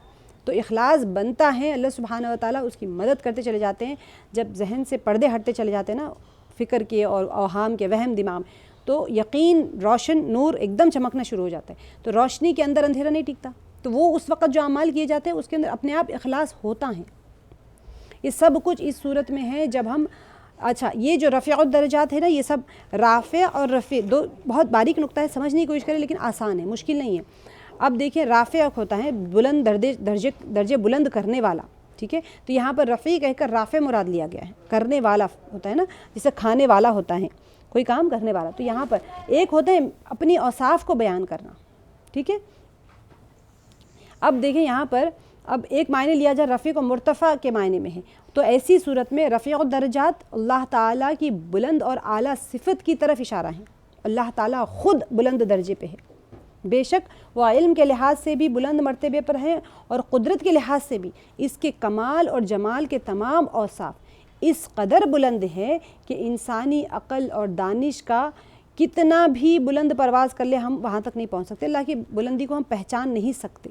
تو اخلاص بنتا ہے، اللہ سبحانہ و تعالیٰ اس کی مدد کرتے چلے جاتے ہیں جب ذہن سے پردے ہٹتے چلے جاتے ہیں نا، فکر کے اور اوہام کے، وہم دماغ، تو یقین روشن نور ایک دم چمکنا شروع ہو جاتا ہے۔ تو روشنی کے اندر اندھیرا نہیں ٹکتا، تو وہ اس وقت جو اعمال کیے جاتے ہیں اس کے اندر اپنے آپ اخلاص ہوتا ہے۔ یہ سب کچھ اس صورت میں ہے جب ہم اچھا یہ جو رفیع الدرجات ہے نا، یہ سب رافع اور رفیع دو بہت باریک نقطہ ہے، سمجھنے کی کوشش کریں لیکن آسان ہے، مشکل نہیں ہے۔ اب دیکھیں رافع ہوتا ہے بلند درجے بلند کرنے والا، ٹھیک ہے؟ تو یہاں پر رفیع کہہ کر رافع مراد لیا گیا ہے، کرنے والا ہوتا ہے نا، جسے کھانے والا ہوتا ہے، کوئی کام کرنے والا۔ تو یہاں پر ایک ہوتا ہے اپنی اوصاف کو بیان کرنا، ٹھیک ہے؟ اب دیکھیں یہاں پر اب ایک معنی لیا جائے رفیع کو مرتفع کے معنی میں ہے، تو ایسی صورت میں رفیع الدرجات اللہ تعالیٰ کی بلند اور اعلیٰ صفت کی طرف اشارہ ہے۔ اللہ تعالیٰ خود بلند درجے پہ ہے، بے شک وہ علم کے لحاظ سے بھی بلند مرتبے پر ہیں اور قدرت کے لحاظ سے بھی اس کے کمال اور جمال کے تمام اوصاف اس قدر بلند ہے کہ انسانی عقل اور دانش کا کتنا بھی بلند پرواز کر لے ہم وہاں تک نہیں پہنچ سکتے، اللہ کی بلندی کو ہم پہچان نہیں سکتے،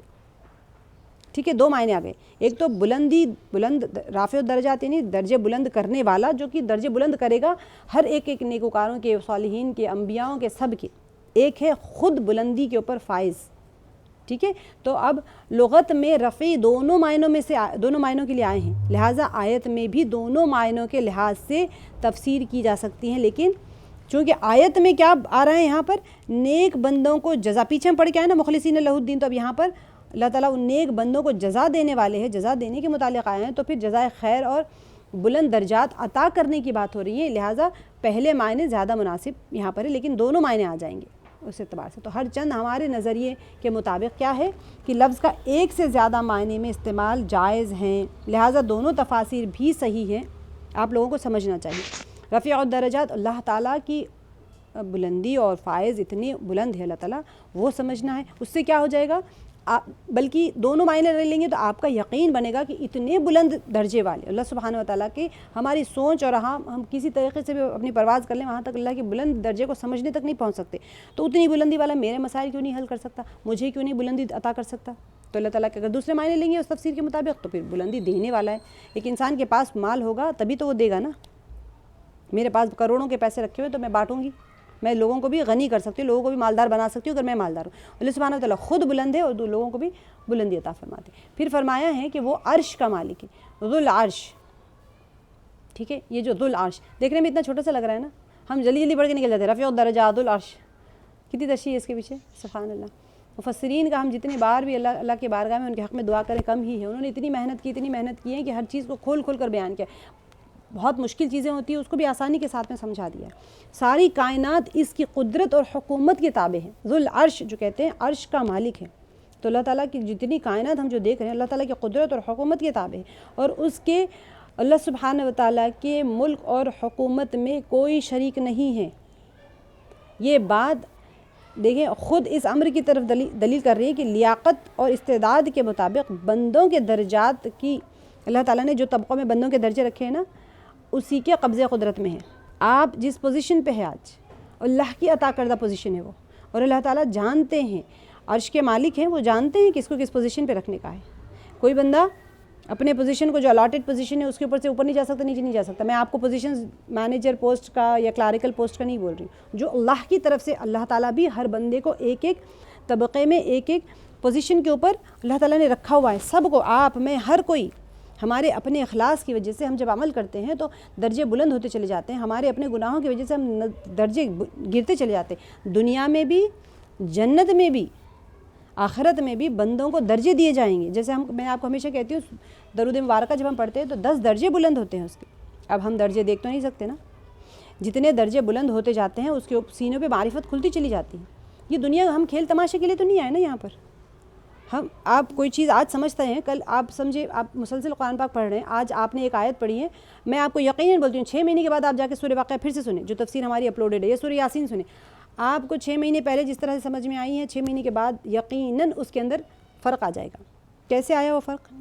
ٹھیک ہے؟ دو معنی آ گئے، ایک تو بلند رافع الدرجات یعنی درجے بلند کرنے والا، جو کہ درجے بلند کرے گا ہر ایک نیکوکاروں کے، صالحین کے، انبیاءوں کے، سب کے۔ ایک ہے خود بلندی کے اوپر فائز، ٹھیک ہے؟ تو اب لغت میں رفیع دونوں معنوں کے لیے آئے ہیں، لہٰذا آیت میں بھی دونوں معنوں کے لحاظ سے تفسیر کی جا سکتی ہیں، لیکن چونکہ آیت میں کیا آ رہا ہے یہاں پر نیک بندوں کو جزا، پیچھے ہم پڑھ کے آئے نا مخلصین لہ الدین، تو اب یہاں پر اللہ تعالیٰ ان نیک بندوں کو جزا دینے والے ہیں، جزا دینے کے متعلق آئے ہیں، تو پھر جزائے خیر اور بلند درجات عطا کرنے کی بات ہو رہی ہے، لہٰذا پہلے معنی زیادہ مناسب یہاں پر ہے، لیکن دونوں معنی آ جائیں گے اس اعتبار سے۔ تو ہر چند ہمارے نظریے کے مطابق کیا ہے کہ لفظ کا ایک سے زیادہ معنی میں استعمال جائز ہیں، لہٰذا دونوں تفاسیر بھی صحیح ہیں، آپ لوگوں کو سمجھنا چاہیے۔ رفیع الدرجات اللہ تعالیٰ کی بلندی اور فائز اتنی بلند ہے اللہ تعالیٰ، وہ سمجھنا ہے، اس سے کیا ہو جائے گا، بلکہ دونوں معنی لے لیں گے تو آپ کا یقین بنے گا کہ اتنے بلند درجے والے اللہ سبحانہ و تعالیٰ کے، ہماری سوچ اور ہم کسی طریقے سے بھی اپنی پرواز کر لیں وہاں تک اللہ کے بلند درجے کو سمجھنے تک نہیں پہنچ سکتے، تو اتنی بلندی والا میرے مسائل کیوں نہیں حل کر سکتا، مجھے کیوں نہیں بلندی عطا کر سکتا؟ تو اللہ تعالیٰ کے اگر دوسرے معنی لیں گے اس تفسیر کے مطابق تو پھر بلندی دینے والا ہے۔ ایک انسان کے پاس مال ہوگا تبھی تو وہ دے گا نا، میرے پاس کروڑوں کے پیسے رکھے ہوئے تو میں بانٹوں گی، میں لوگوں کو بھی غنی کر سکتی ہوں، لوگوں کو بھی مالدار بنا سکتی ہوں اگر میں مالدار ہوں۔ اللہ سبحانہ و تعالیٰ خود بلند ہے اور لوگوں کو بھی بلندی عطا فرماتے ہیں۔ پھر فرمایا ہے کہ وہ عرش کا مالک ہے، ذو العرش، ٹھیک ہے؟ یہ جو ذو العرش دیکھنے میں اتنا چھوٹا سا لگ رہا ہے نا، ہم جلدی جلدی بڑھ کے نکل جاتے ہیں، رفیع الدرجات ذو العرش، کتنی تشریح ہے اس کے پیچھے، سبحان اللہ۔ مفسرین کا ہم جتنی بار بھی اللہ کی بارگاہ میں ان کے حق میں دعا کریں کم ہی ہے، انہوں نے اتنی محنت کی ہے کہ ہر چیز کو کھول کر بیان کیا، بہت مشکل چیزیں ہوتی ہیں اس کو بھی آسانی کے ساتھ میں سمجھا دیا ہے۔ ساری کائنات اس کی قدرت اور حکومت کے تابع ہے، ذو العرش جو کہتے ہیں عرش کا مالک ہے، تو اللہ تعالیٰ کی جتنی کائنات ہم جو دیکھ رہے ہیں اللہ تعالیٰ کی قدرت اور حکومت کے تابع ہے، اور اس کے اللہ سبحانہ و تعالیٰ کے ملک اور حکومت میں کوئی شریک نہیں ہے۔ یہ بات دیکھیں خود اس امر کی طرف دلیل کر رہی ہے کہ لیاقت اور استعداد کے مطابق بندوں کے درجات کی اللہ تعالیٰ نے جو طبقوں میں بندوں کے درجے رکھے ہیں نا، اسی کے قبضے قدرت میں ہے۔ آپ جس پوزیشن پہ ہے آج اللہ کی عطا کردہ پوزیشن ہے وہ، اور اللہ تعالیٰ جانتے ہیں، عرش کے مالک ہیں، وہ جانتے ہیں کہ اس کو کس پوزیشن پہ رکھنے کا ہے۔ کوئی بندہ اپنے پوزیشن کو جو الاٹڈ پوزیشن ہے اس کے اوپر سے اوپر نہیں جا سکتا، نیچے نہیں جا سکتا۔ میں آپ کو پوزیشن مینیجر پوسٹ کا یا کلریکل پوسٹ کا نہیں بول رہی ہوں، جو اللہ کی طرف سے اللہ تعالیٰ بھی ہر بندے کو ایک ایک طبقے میں ایک ایک پوزیشن کے اوپر اللہ تعالیٰ نے رکھا ہوا ہے، سب کو، آپ میں، ہر کوئی۔ ہمارے اپنے اخلاص کی وجہ سے ہم جب عمل کرتے ہیں تو درجے بلند ہوتے چلے جاتے ہیں، ہمارے اپنے گناہوں کی وجہ سے ہم درجے گرتے چلے جاتے ہیں۔ دنیا میں بھی، جنت میں بھی، آخرت میں بھی بندوں کو درجے دیے جائیں گے، جیسے میں آپ کو ہمیشہ کہتی ہوں درود مبارکہ جب ہم پڑھتے ہیں تو 10 درجے بلند ہوتے ہیں اس کے، اب ہم درجے دیکھ تو نہیں سکتے نا، جتنے درجے بلند ہوتے جاتے ہیں اس کے سینوں پہ معرفت کھلتی چلی جاتی ہے، یہ دنیا ہم کھیل تماشے کے لیے تو نہیں آئے نا یہاں پر. ہم آپ کوئی چیز آج سمجھتے ہیں، کل آپ سمجھے، آپ مسلسل قرآن پاک پڑھ رہے ہیں، آج آپ نے ایک آیت پڑھی ہے، میں آپ کو یقیناً بولتی ہوں 6 مہینے کے بعد آپ جا کے سورہ واقعہ پھر سے سنیں، جو تفسیر ہماری اپلوڈڈ ہے، یا سورہ یاسین سنیں. آپ کو 6 مہینے پہلے جس طرح سے سمجھ میں آئی ہیں، 6 مہینے کے بعد یقیناً اس کے اندر فرق آ جائے گا. کیسے آیا وہ فرق؟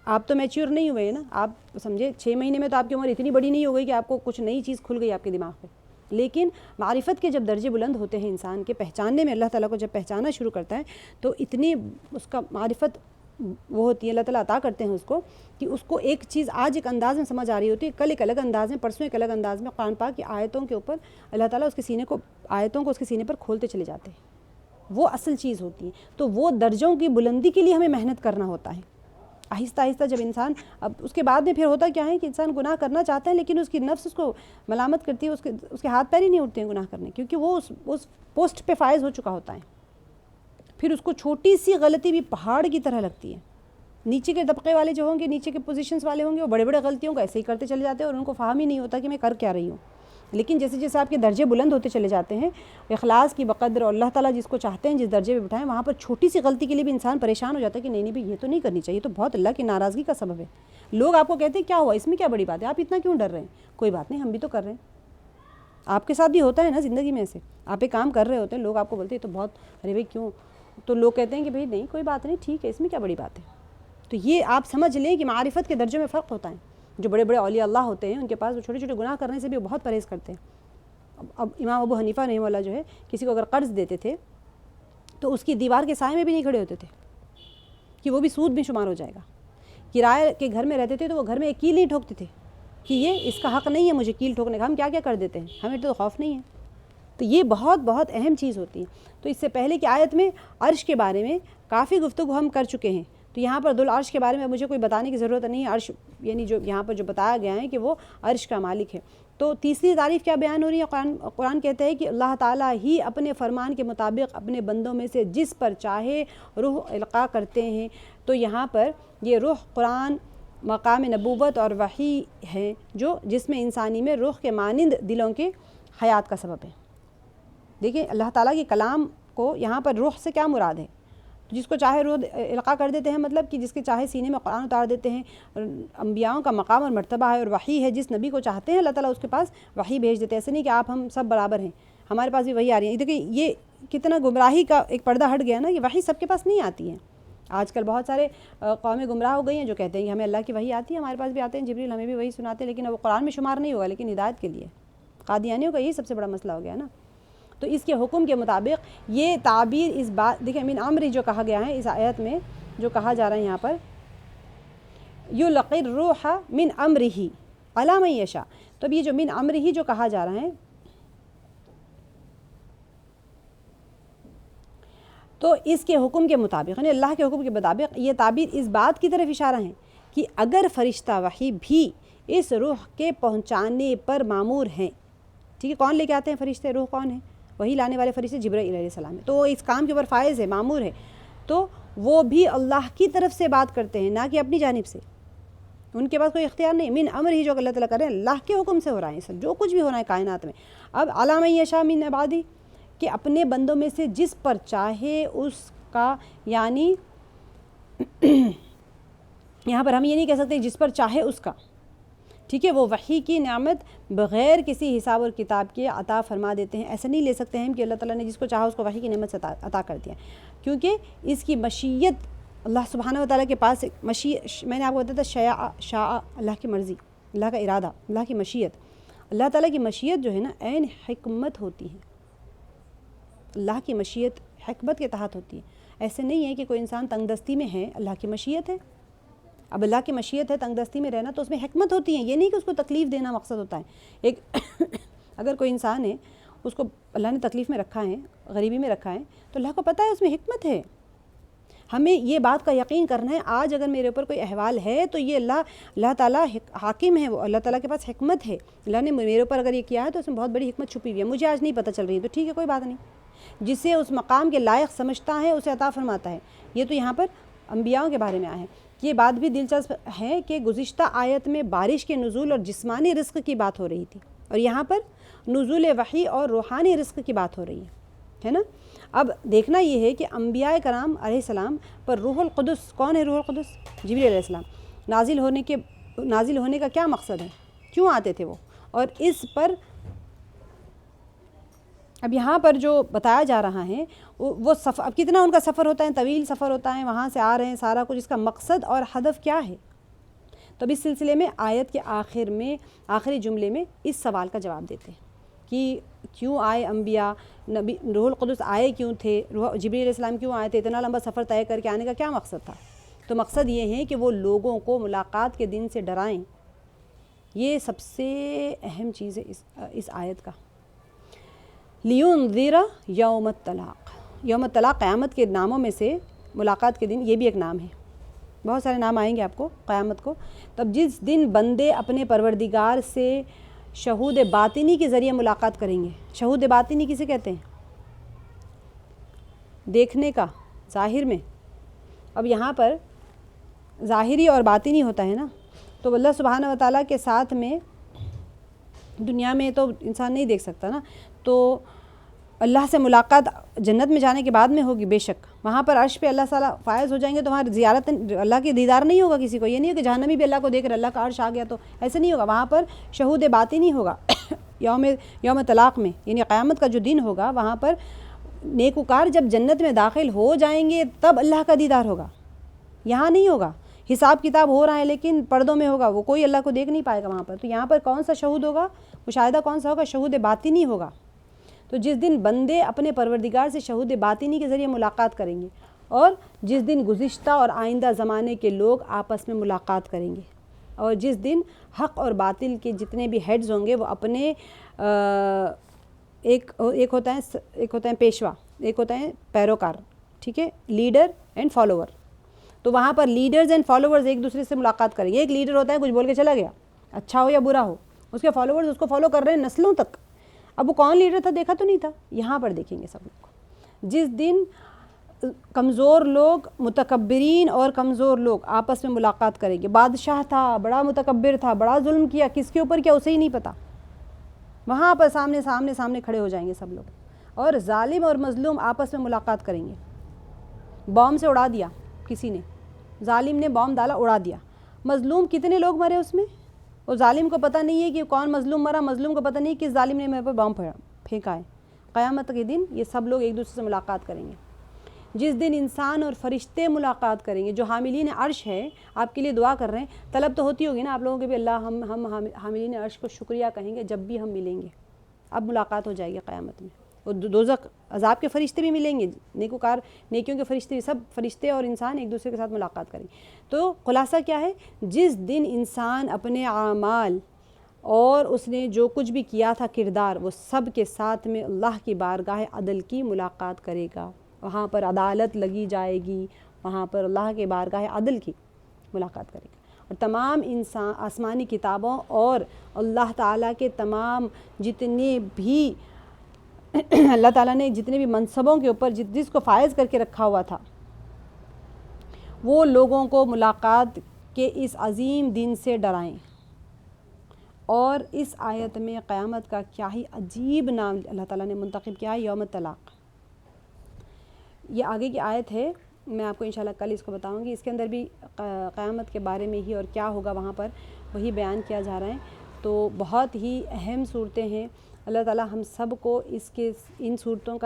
آپ تو میچور نہیں ہوئے ہیں نا. آپ سمجھے 6 مہینے میں تو آپ کی عمر اتنی بڑی نہیں ہو گئی کہ آپ کو کچھ نئی چیز کھل گئی آپ کے دماغ پہ. لیکن معرفت کے جب درجے بلند ہوتے ہیں انسان کے، پہچاننے میں، اللہ تعالیٰ کو جب پہچانا شروع کرتا ہے تو اتنی اس کا معرفت وہ ہوتی ہے، اللہ تعالیٰ عطا کرتے ہیں اس کو، کہ اس کو ایک چیز آج ایک انداز میں سمجھ آ رہی ہوتی ہے، کل ایک الگ انداز میں، پرسوں ایک الگ انداز میں. قرآن پاک کی آیتوں کے اوپر اللہ تعالیٰ اس کے سینے کو، آیتوں کو اس کے سینے پر کھولتے چلے جاتے ہیں. وہ اصل چیز ہوتی ہے. تو وہ درجوں کی بلندی کے لیے ہمیں محنت کرنا ہوتا ہے آہستہ آہستہ. جب انسان، اب اس کے بعد میں پھر ہوتا کیا ہے کہ انسان گناہ کرنا چاہتا ہے لیکن اس کی نفس اس کو ملامت کرتی ہے، اس کے ہاتھ پیر ہی نہیں اٹھتے ہیں گناہ کرنے، کیونکہ وہ اس پوسٹ پہ فائز ہو چکا ہوتا ہے. پھر اس کو چھوٹی سی غلطی بھی پہاڑ کی طرح لگتی ہے. نیچے کے طبقے والے جو ہوں گے، نیچے کے پوزیشنز والے ہوں گے، وہ بڑے بڑے غلطیوں کو ایسے ہی کرتے چلے جاتے ہیں اور ان کو فہم ہی نہیں ہوتا کہ میں کر کیا رہی ہوں. لیکن جیسے جیسے آپ کے درجے بلند ہوتے چلے جاتے ہیں اخلاص کی بقدر، اور اللہ تعالیٰ جس کو چاہتے ہیں جس درجے پہ بٹھائیں، وہاں پر چھوٹی سی غلطی کے لیے بھی انسان پریشان ہو جاتا ہے کہ نہیں بھائی، یہ تو نہیں کرنی چاہیے، تو بہت اللہ کی ناراضگی کا سبب ہے. لوگ آپ کو کہتے ہیں کیا ہوا، اس میں کیا بڑی بات ہے، آپ اتنا کیوں ڈر رہے ہیں؟ کوئی بات نہیں، ہم بھی تو کر رہے ہیں. آپ کے ساتھ بھی ہوتا ہے نا زندگی میں سے، آپ ایک کام کر رہے ہوتے ہیں، لوگ آپ کو بولتے ہیں تو بہت، ارے بھائی کیوں، تو لوگ کہتے ہیں کہ بھائی نہیں کوئی بات نہیں، ٹھیک ہے، اس میں کیا بڑی بات ہے. تو یہ آپ سمجھ لیں کہ معرفت کے درجے میں فرق ہوتا ہے. جو بڑے بڑے اولیاء اللہ ہوتے ہیں ان کے پاس وہ چھوٹے چھوٹے گناہ کرنے سے بھی بہت پرہیز کرتے ہیں. اب امام ابو حنیفہ رحمہ اللہ جو ہے، کسی کو اگر قرض دیتے تھے تو اس کی دیوار کے سائے میں بھی نہیں کھڑے ہوتے تھے کہ وہ بھی سود میں شمار ہو جائے گا. کرائے کے گھر میں رہتے تھے تو وہ گھر میں ایک کیل نہیں ٹھوکتے تھے کہ یہ اس کا حق نہیں ہے مجھے کیل ٹھوکنے کا. ہم کیا کیا کر دیتے ہیں، ہمیں تو خوف نہیں ہے. تو یہ بہت بہت اہم چیز ہوتی ہے. تو اس سے پہلے کی آیت میں عرش کے بارے میں کافی گفتگو ہم کر چکے ہیں. تو یہاں پر ذوالعرش عرش کے بارے میں مجھے کوئی بتانے کی ضرورت نہیں ہے. عرش یعنی جو یہاں پر جو بتایا گیا ہے کہ وہ عرش کا مالک ہے. تو تیسری تعریف کیا بیان ہو رہی ہے؟ قرآن کہتا ہے کہ اللہ تعالیٰ ہی اپنے فرمان کے مطابق اپنے بندوں میں سے جس پر چاہے روح القاء کرتے ہیں. تو یہاں پر یہ روح قرآن مقام نبوت اور وحی ہے، جس میں انسانی میں روح کے مانند دلوں کے حیات کا سبب ہے. دیکھیں اللہ تعالیٰ کے کلام کو یہاں پر روح سے کیا مراد ہے؟ جس کو چاہے روح القاء کر دیتے ہیں، مطلب کہ جس کے چاہے سینے میں قرآن اتار دیتے ہیں. انبیاؤں کا مقام اور مرتبہ ہے اور وحی ہے، جس نبی کو چاہتے ہیں اللہ تعالیٰ اس کے پاس وحی بھیج دیتے ہیں. ایسے نہیں کہ آپ ہم سب برابر ہیں، ہمارے پاس بھی وحی آ رہی ہے. دیکھیں یہ کتنا گمراہی کا ایک پردہ ہٹ گیا نا، کہ وحی سب کے پاس نہیں آتی ہے. آج کل بہت سارے قومیں گمراہ ہو گئی ہیں جو کہتے ہیں کہ ہمیں اللہ کی وحی آتی ہے، ہمارے پاس بھی آتے ہیں، جبریل ہمیں بھی وحی سناتے ہیں، لیکن وہ قرآن میں شمار نہیں ہوگا، لیکن ہدایت کے لیے. قادیانیوں کا یہی سب سے بڑا مسئلہ ہو گیا نا. تو اس کے حکم کے مطابق یہ تعبیر اس بات، دیکھیں من امری جو کہا گیا ہے اس آیت میں، جو کہا جا رہا ہے یہاں پر یلقی الروح من امرہ علی من یشاء. تو اب یہ جو من امرہ جو کہا جا رہا ہے، تو اس کے حکم کے مطابق، یعنی اللہ کے حکم کے مطابق، یہ تعبیر اس بات کی طرف اشارہ ہے کہ اگر فرشتہ وحی بھی اس روح کے پہنچانے پر مامور ہیں. ٹھیک ہے، کون لے کے آتے ہیں فرشتے؟ روح کون ہے؟ وہی لانے والے فرشتے جبرائیل علیہ السلام ہے. تو وہ اس کام کے اوپر فائز ہے، مامور ہے. تو وہ بھی اللہ کی طرف سے بات کرتے ہیں، نہ کہ اپنی جانب سے. ان کے پاس کوئی اختیار نہیں. من امر ہی جو اللہ تعالیٰ کرے، اللہ کے حکم سے ہو رہا ہے سب، جو کچھ بھی ہو رہا ہے کائنات میں. اب علی من یشاء من عبادی، کہ اپنے بندوں میں سے جس پر چاہے اس کا، یعنی یہاں پر ہم یہ نہیں کہہ سکتے جس پر چاہے اس کا. ٹھیک ہے، وہ وحی کی نعمت بغیر کسی حساب اور کتاب کے عطا فرما دیتے ہیں. ایسا نہیں لے سکتے ہیں کہ اللہ تعالیٰ نے جس کو چاہا اس کو وحی کی نعمت سے عطا کر دیا، کیونکہ اس کی مشیت اللہ سبحانہ و تعالیٰ کے پاس. میں نے آپ کو بتایا تھا شاء اللہ کی مرضی، اللہ کا ارادہ، اللہ کی مشیت. اللہ تعالیٰ کی مشیت جو ہے نا عین حکمت ہوتی ہے. اللہ کی مشیت حکمت کے تحت ہوتی ہے. ایسے نہیں ہے کہ کوئی انسان تنگ دستی میں ہے، اللہ کی مشیت ہے. اب اللہ کی مشیت ہے تنگ دستی میں رہنا، تو اس میں حکمت ہوتی ہے. یہ نہیں کہ اس کو تکلیف دینا مقصد ہوتا ہے. ایک اگر کوئی انسان ہے، اس کو اللہ نے تکلیف میں رکھا ہے، غریبی میں رکھا ہے، تو اللہ کو پتہ ہے اس میں حکمت ہے. ہمیں یہ بات کا یقین کرنا ہے، آج اگر میرے اوپر کوئی احوال ہے تو یہ اللہ تعالیٰ حاکم ہے، وہ اللہ تعالیٰ کے پاس حکمت ہے. اللہ نے میرے اوپر اگر یہ کیا ہے تو اس میں بہت بڑی حکمت چھپی ہوئی ہے. مجھے آج نہیں پتہ چل رہی ہے تو ٹھیک ہے، کوئی بات نہیں. جسے اس مقام کے لائق سمجھتا ہے اسے عطا فرماتا ہے. یہ تو یہاں پر انبیاؤں کے بارے میں آیا ہے. یہ بات بھی دلچسپ ہے کہ گزشتہ آیت میں بارش کے نزول اور جسمانی رزق کی بات ہو رہی تھی، اور یہاں پر نزول وحی اور روحانی رزق کی بات ہو رہی ہے. ہے نا. اب دیکھنا یہ ہے کہ انبیاء کرام علیہ السلام پر روح القدس، کون ہے روح القدس؟ جبریل علیہ السلام. نازل ہونے کا کیا مقصد ہے، کیوں آتے تھے وہ، اور اس پر اب یہاں پر جو بتایا جا رہا ہے وہ سفر، اب کتنا ان کا سفر ہوتا ہے، طویل سفر ہوتا ہے، وہاں سے آ رہے ہیں سارا کچھ، اس کا مقصد اور ہدف کیا ہے. تو اب اس سلسلے میں آیت کے آخر میں، آخری جملے میں اس سوال کا جواب دیتے ہیں کہ کیوں آئے انبیاء، نبی روح القدس آئے کیوں تھے، جبریل علیہ السلام کیوں آئے تھے، اتنا لمبا سفر طے کر کے آنے کا کیا مقصد تھا. تو مقصد یہ ہے کہ وہ لوگوں کو ملاقات کے دن سے ڈرائیں. یہ سب سے اہم چیز ہے اس آیت کا. لِيُنذِرَ یوم الطلاق. یوم الطلاق قیامت کے ناموں میں سے ملاقات کے دن یہ بھی ایک نام ہے. بہت سارے نام آئیں گے آپ کو قیامت کو. تب جس دن بندے اپنے پروردگار سے شہود باطنی کے ذریعے ملاقات کریں گے. شہود باطنی کسے کہتے ہیں؟ دیکھنے کا ظاہر میں. اب یہاں پر ظاہری اور باطنی ہوتا ہے نا. تو اللہ سبحانہ و تعالیٰ کے ساتھ میں دنیا میں تو انسان نہیں دیکھ سکتا نا. تو اللہ سے ملاقات جنت میں جانے کے بعد میں ہوگی بے شک. وہاں پر عرش پہ اللہ تعالیٰ فائز ہو جائیں گے تو وہاں زیارت، اللہ کی دیدار نہیں ہوگا کسی کو. یہ نہیں ہے کہ جہنمی بھی اللہ کو دیکھ رہے، اللہ کا عرش آ گیا، تو ایسے نہیں ہوگا. وہاں پر شہود باطنی ہوگا. یوم طلاق میں، یعنی قیامت کا جو دن ہوگا، وہاں پر نیکوکار جب جنت میں داخل ہو جائیں گے تب اللہ کا دیدار ہوگا. یہاں نہیں ہوگا. حساب کتاب ہو رہا ہے لیکن پردوں میں ہوگا، وہ کوئی اللہ کو دیکھ نہیں پائے گا وہاں پر. تو یہاں پر کون سا شہود ہوگا، مشاہدہ کون سا ہوگا؟ شہود باطنی ہوگا. تو جس دن بندے اپنے پروردگار سے شہود باطنی کے ذریعے ملاقات کریں گے، اور جس دن گزشتہ اور آئندہ زمانے کے لوگ آپس میں ملاقات کریں گے، اور جس دن حق اور باطل کے جتنے بھی ہیڈز ہوں گے وہ اپنے ایک ہوتا ہے پیشوا، ایک ہوتا ہے پیروکار، ٹھیک ہے، لیڈر اینڈ فالوور. تو وہاں پر لیڈرز اینڈ فالوورز ایک دوسرے سے ملاقات کریں گے. ایک لیڈر ہوتا ہے کچھ بول کے چلا گیا، اچھا ہو یا برا ہو، اس کے فالوورز اس کو فالو کر رہے ہیں نسلوں تک. اب وہ کون لیڈر تھا دیکھا تو نہیں تھا. یہاں پر دیکھیں گے سب لوگ. جس دن کمزور لوگ، متکبرین اور کمزور لوگ آپس میں ملاقات کریں گے. بادشاہ تھا، بڑا متکبر تھا، بڑا ظلم کیا، کس کے اوپر کیا اسے ہی نہیں پتہ. وہاں پر سامنے کھڑے ہو جائیں گے سب لوگ. اور ظالم اور مظلوم آپس میں ملاقات کریں گے. بام سے اڑا دیا کسی نے، ظالم نے بام ڈالا اڑا دیا. مظلوم کتنے لوگ مرے اس میں، وہ ظالم کو پتہ نہیں ہے کہ کون مظلوم مرا، مظلوم کو پتہ نہیں کہ ظالم نے میرے پر بام پھینکا ہے. قیامت کے دن یہ سب لوگ ایک دوسرے سے ملاقات کریں گے. جس دن انسان اور فرشتے ملاقات کریں گے، جو حاملین عرش ہے آپ کے لیے دعا کر رہے ہیں، طلب تو ہوتی ہوگی نا آپ لوگوں کے بھی، اللہ ہم حاملین عرش کو شکریہ کہیں گے جب بھی ہم ملیں گے. اب ملاقات ہو جائے گی قیامت میں. اور دوزخ عذاب کے فرشتے بھی ملیں گے، نیکوکار نیکیوں کے فرشتے بھی، سب فرشتے اور انسان ایک دوسرے کے ساتھ ملاقات کریں. تو خلاصہ کیا ہے؟ جس دن انسان اپنے اعمال اور اس نے جو کچھ بھی کیا تھا کردار، وہ سب کے ساتھ میں اللہ کی بارگاہ عدل کی ملاقات کرے گا. وہاں پر عدالت لگی جائے گی، وہاں پر اللہ کے بارگاہ عدل کی ملاقات کرے گا. اور تمام انسان آسمانی کتابوں اور اللہ تعالیٰ کے تمام جتنے بھی اللہ تعالیٰ نے جتنے بھی منصبوں کے اوپر جس کو فائز کر کے رکھا ہوا تھا، وہ لوگوں کو ملاقات کے اس عظیم دن سے ڈرائیں. اور اس آیت میں قیامت کا کیا ہی عجیب نام اللہ تعالیٰ نے منتخب کیا ہے، یوم طلاق. یہ آگے کی آیت ہے، میں آپ کو انشاءاللہ کل اس کو بتاؤں گی. اس کے اندر بھی قیامت کے بارے میں ہی اور کیا ہوگا وہاں پر وہی بیان کیا جا رہا ہے. تو بہت ہی اہم صورتیں ہیں. اللہ تعالیٰ ہم سب کو ان صورتوں کا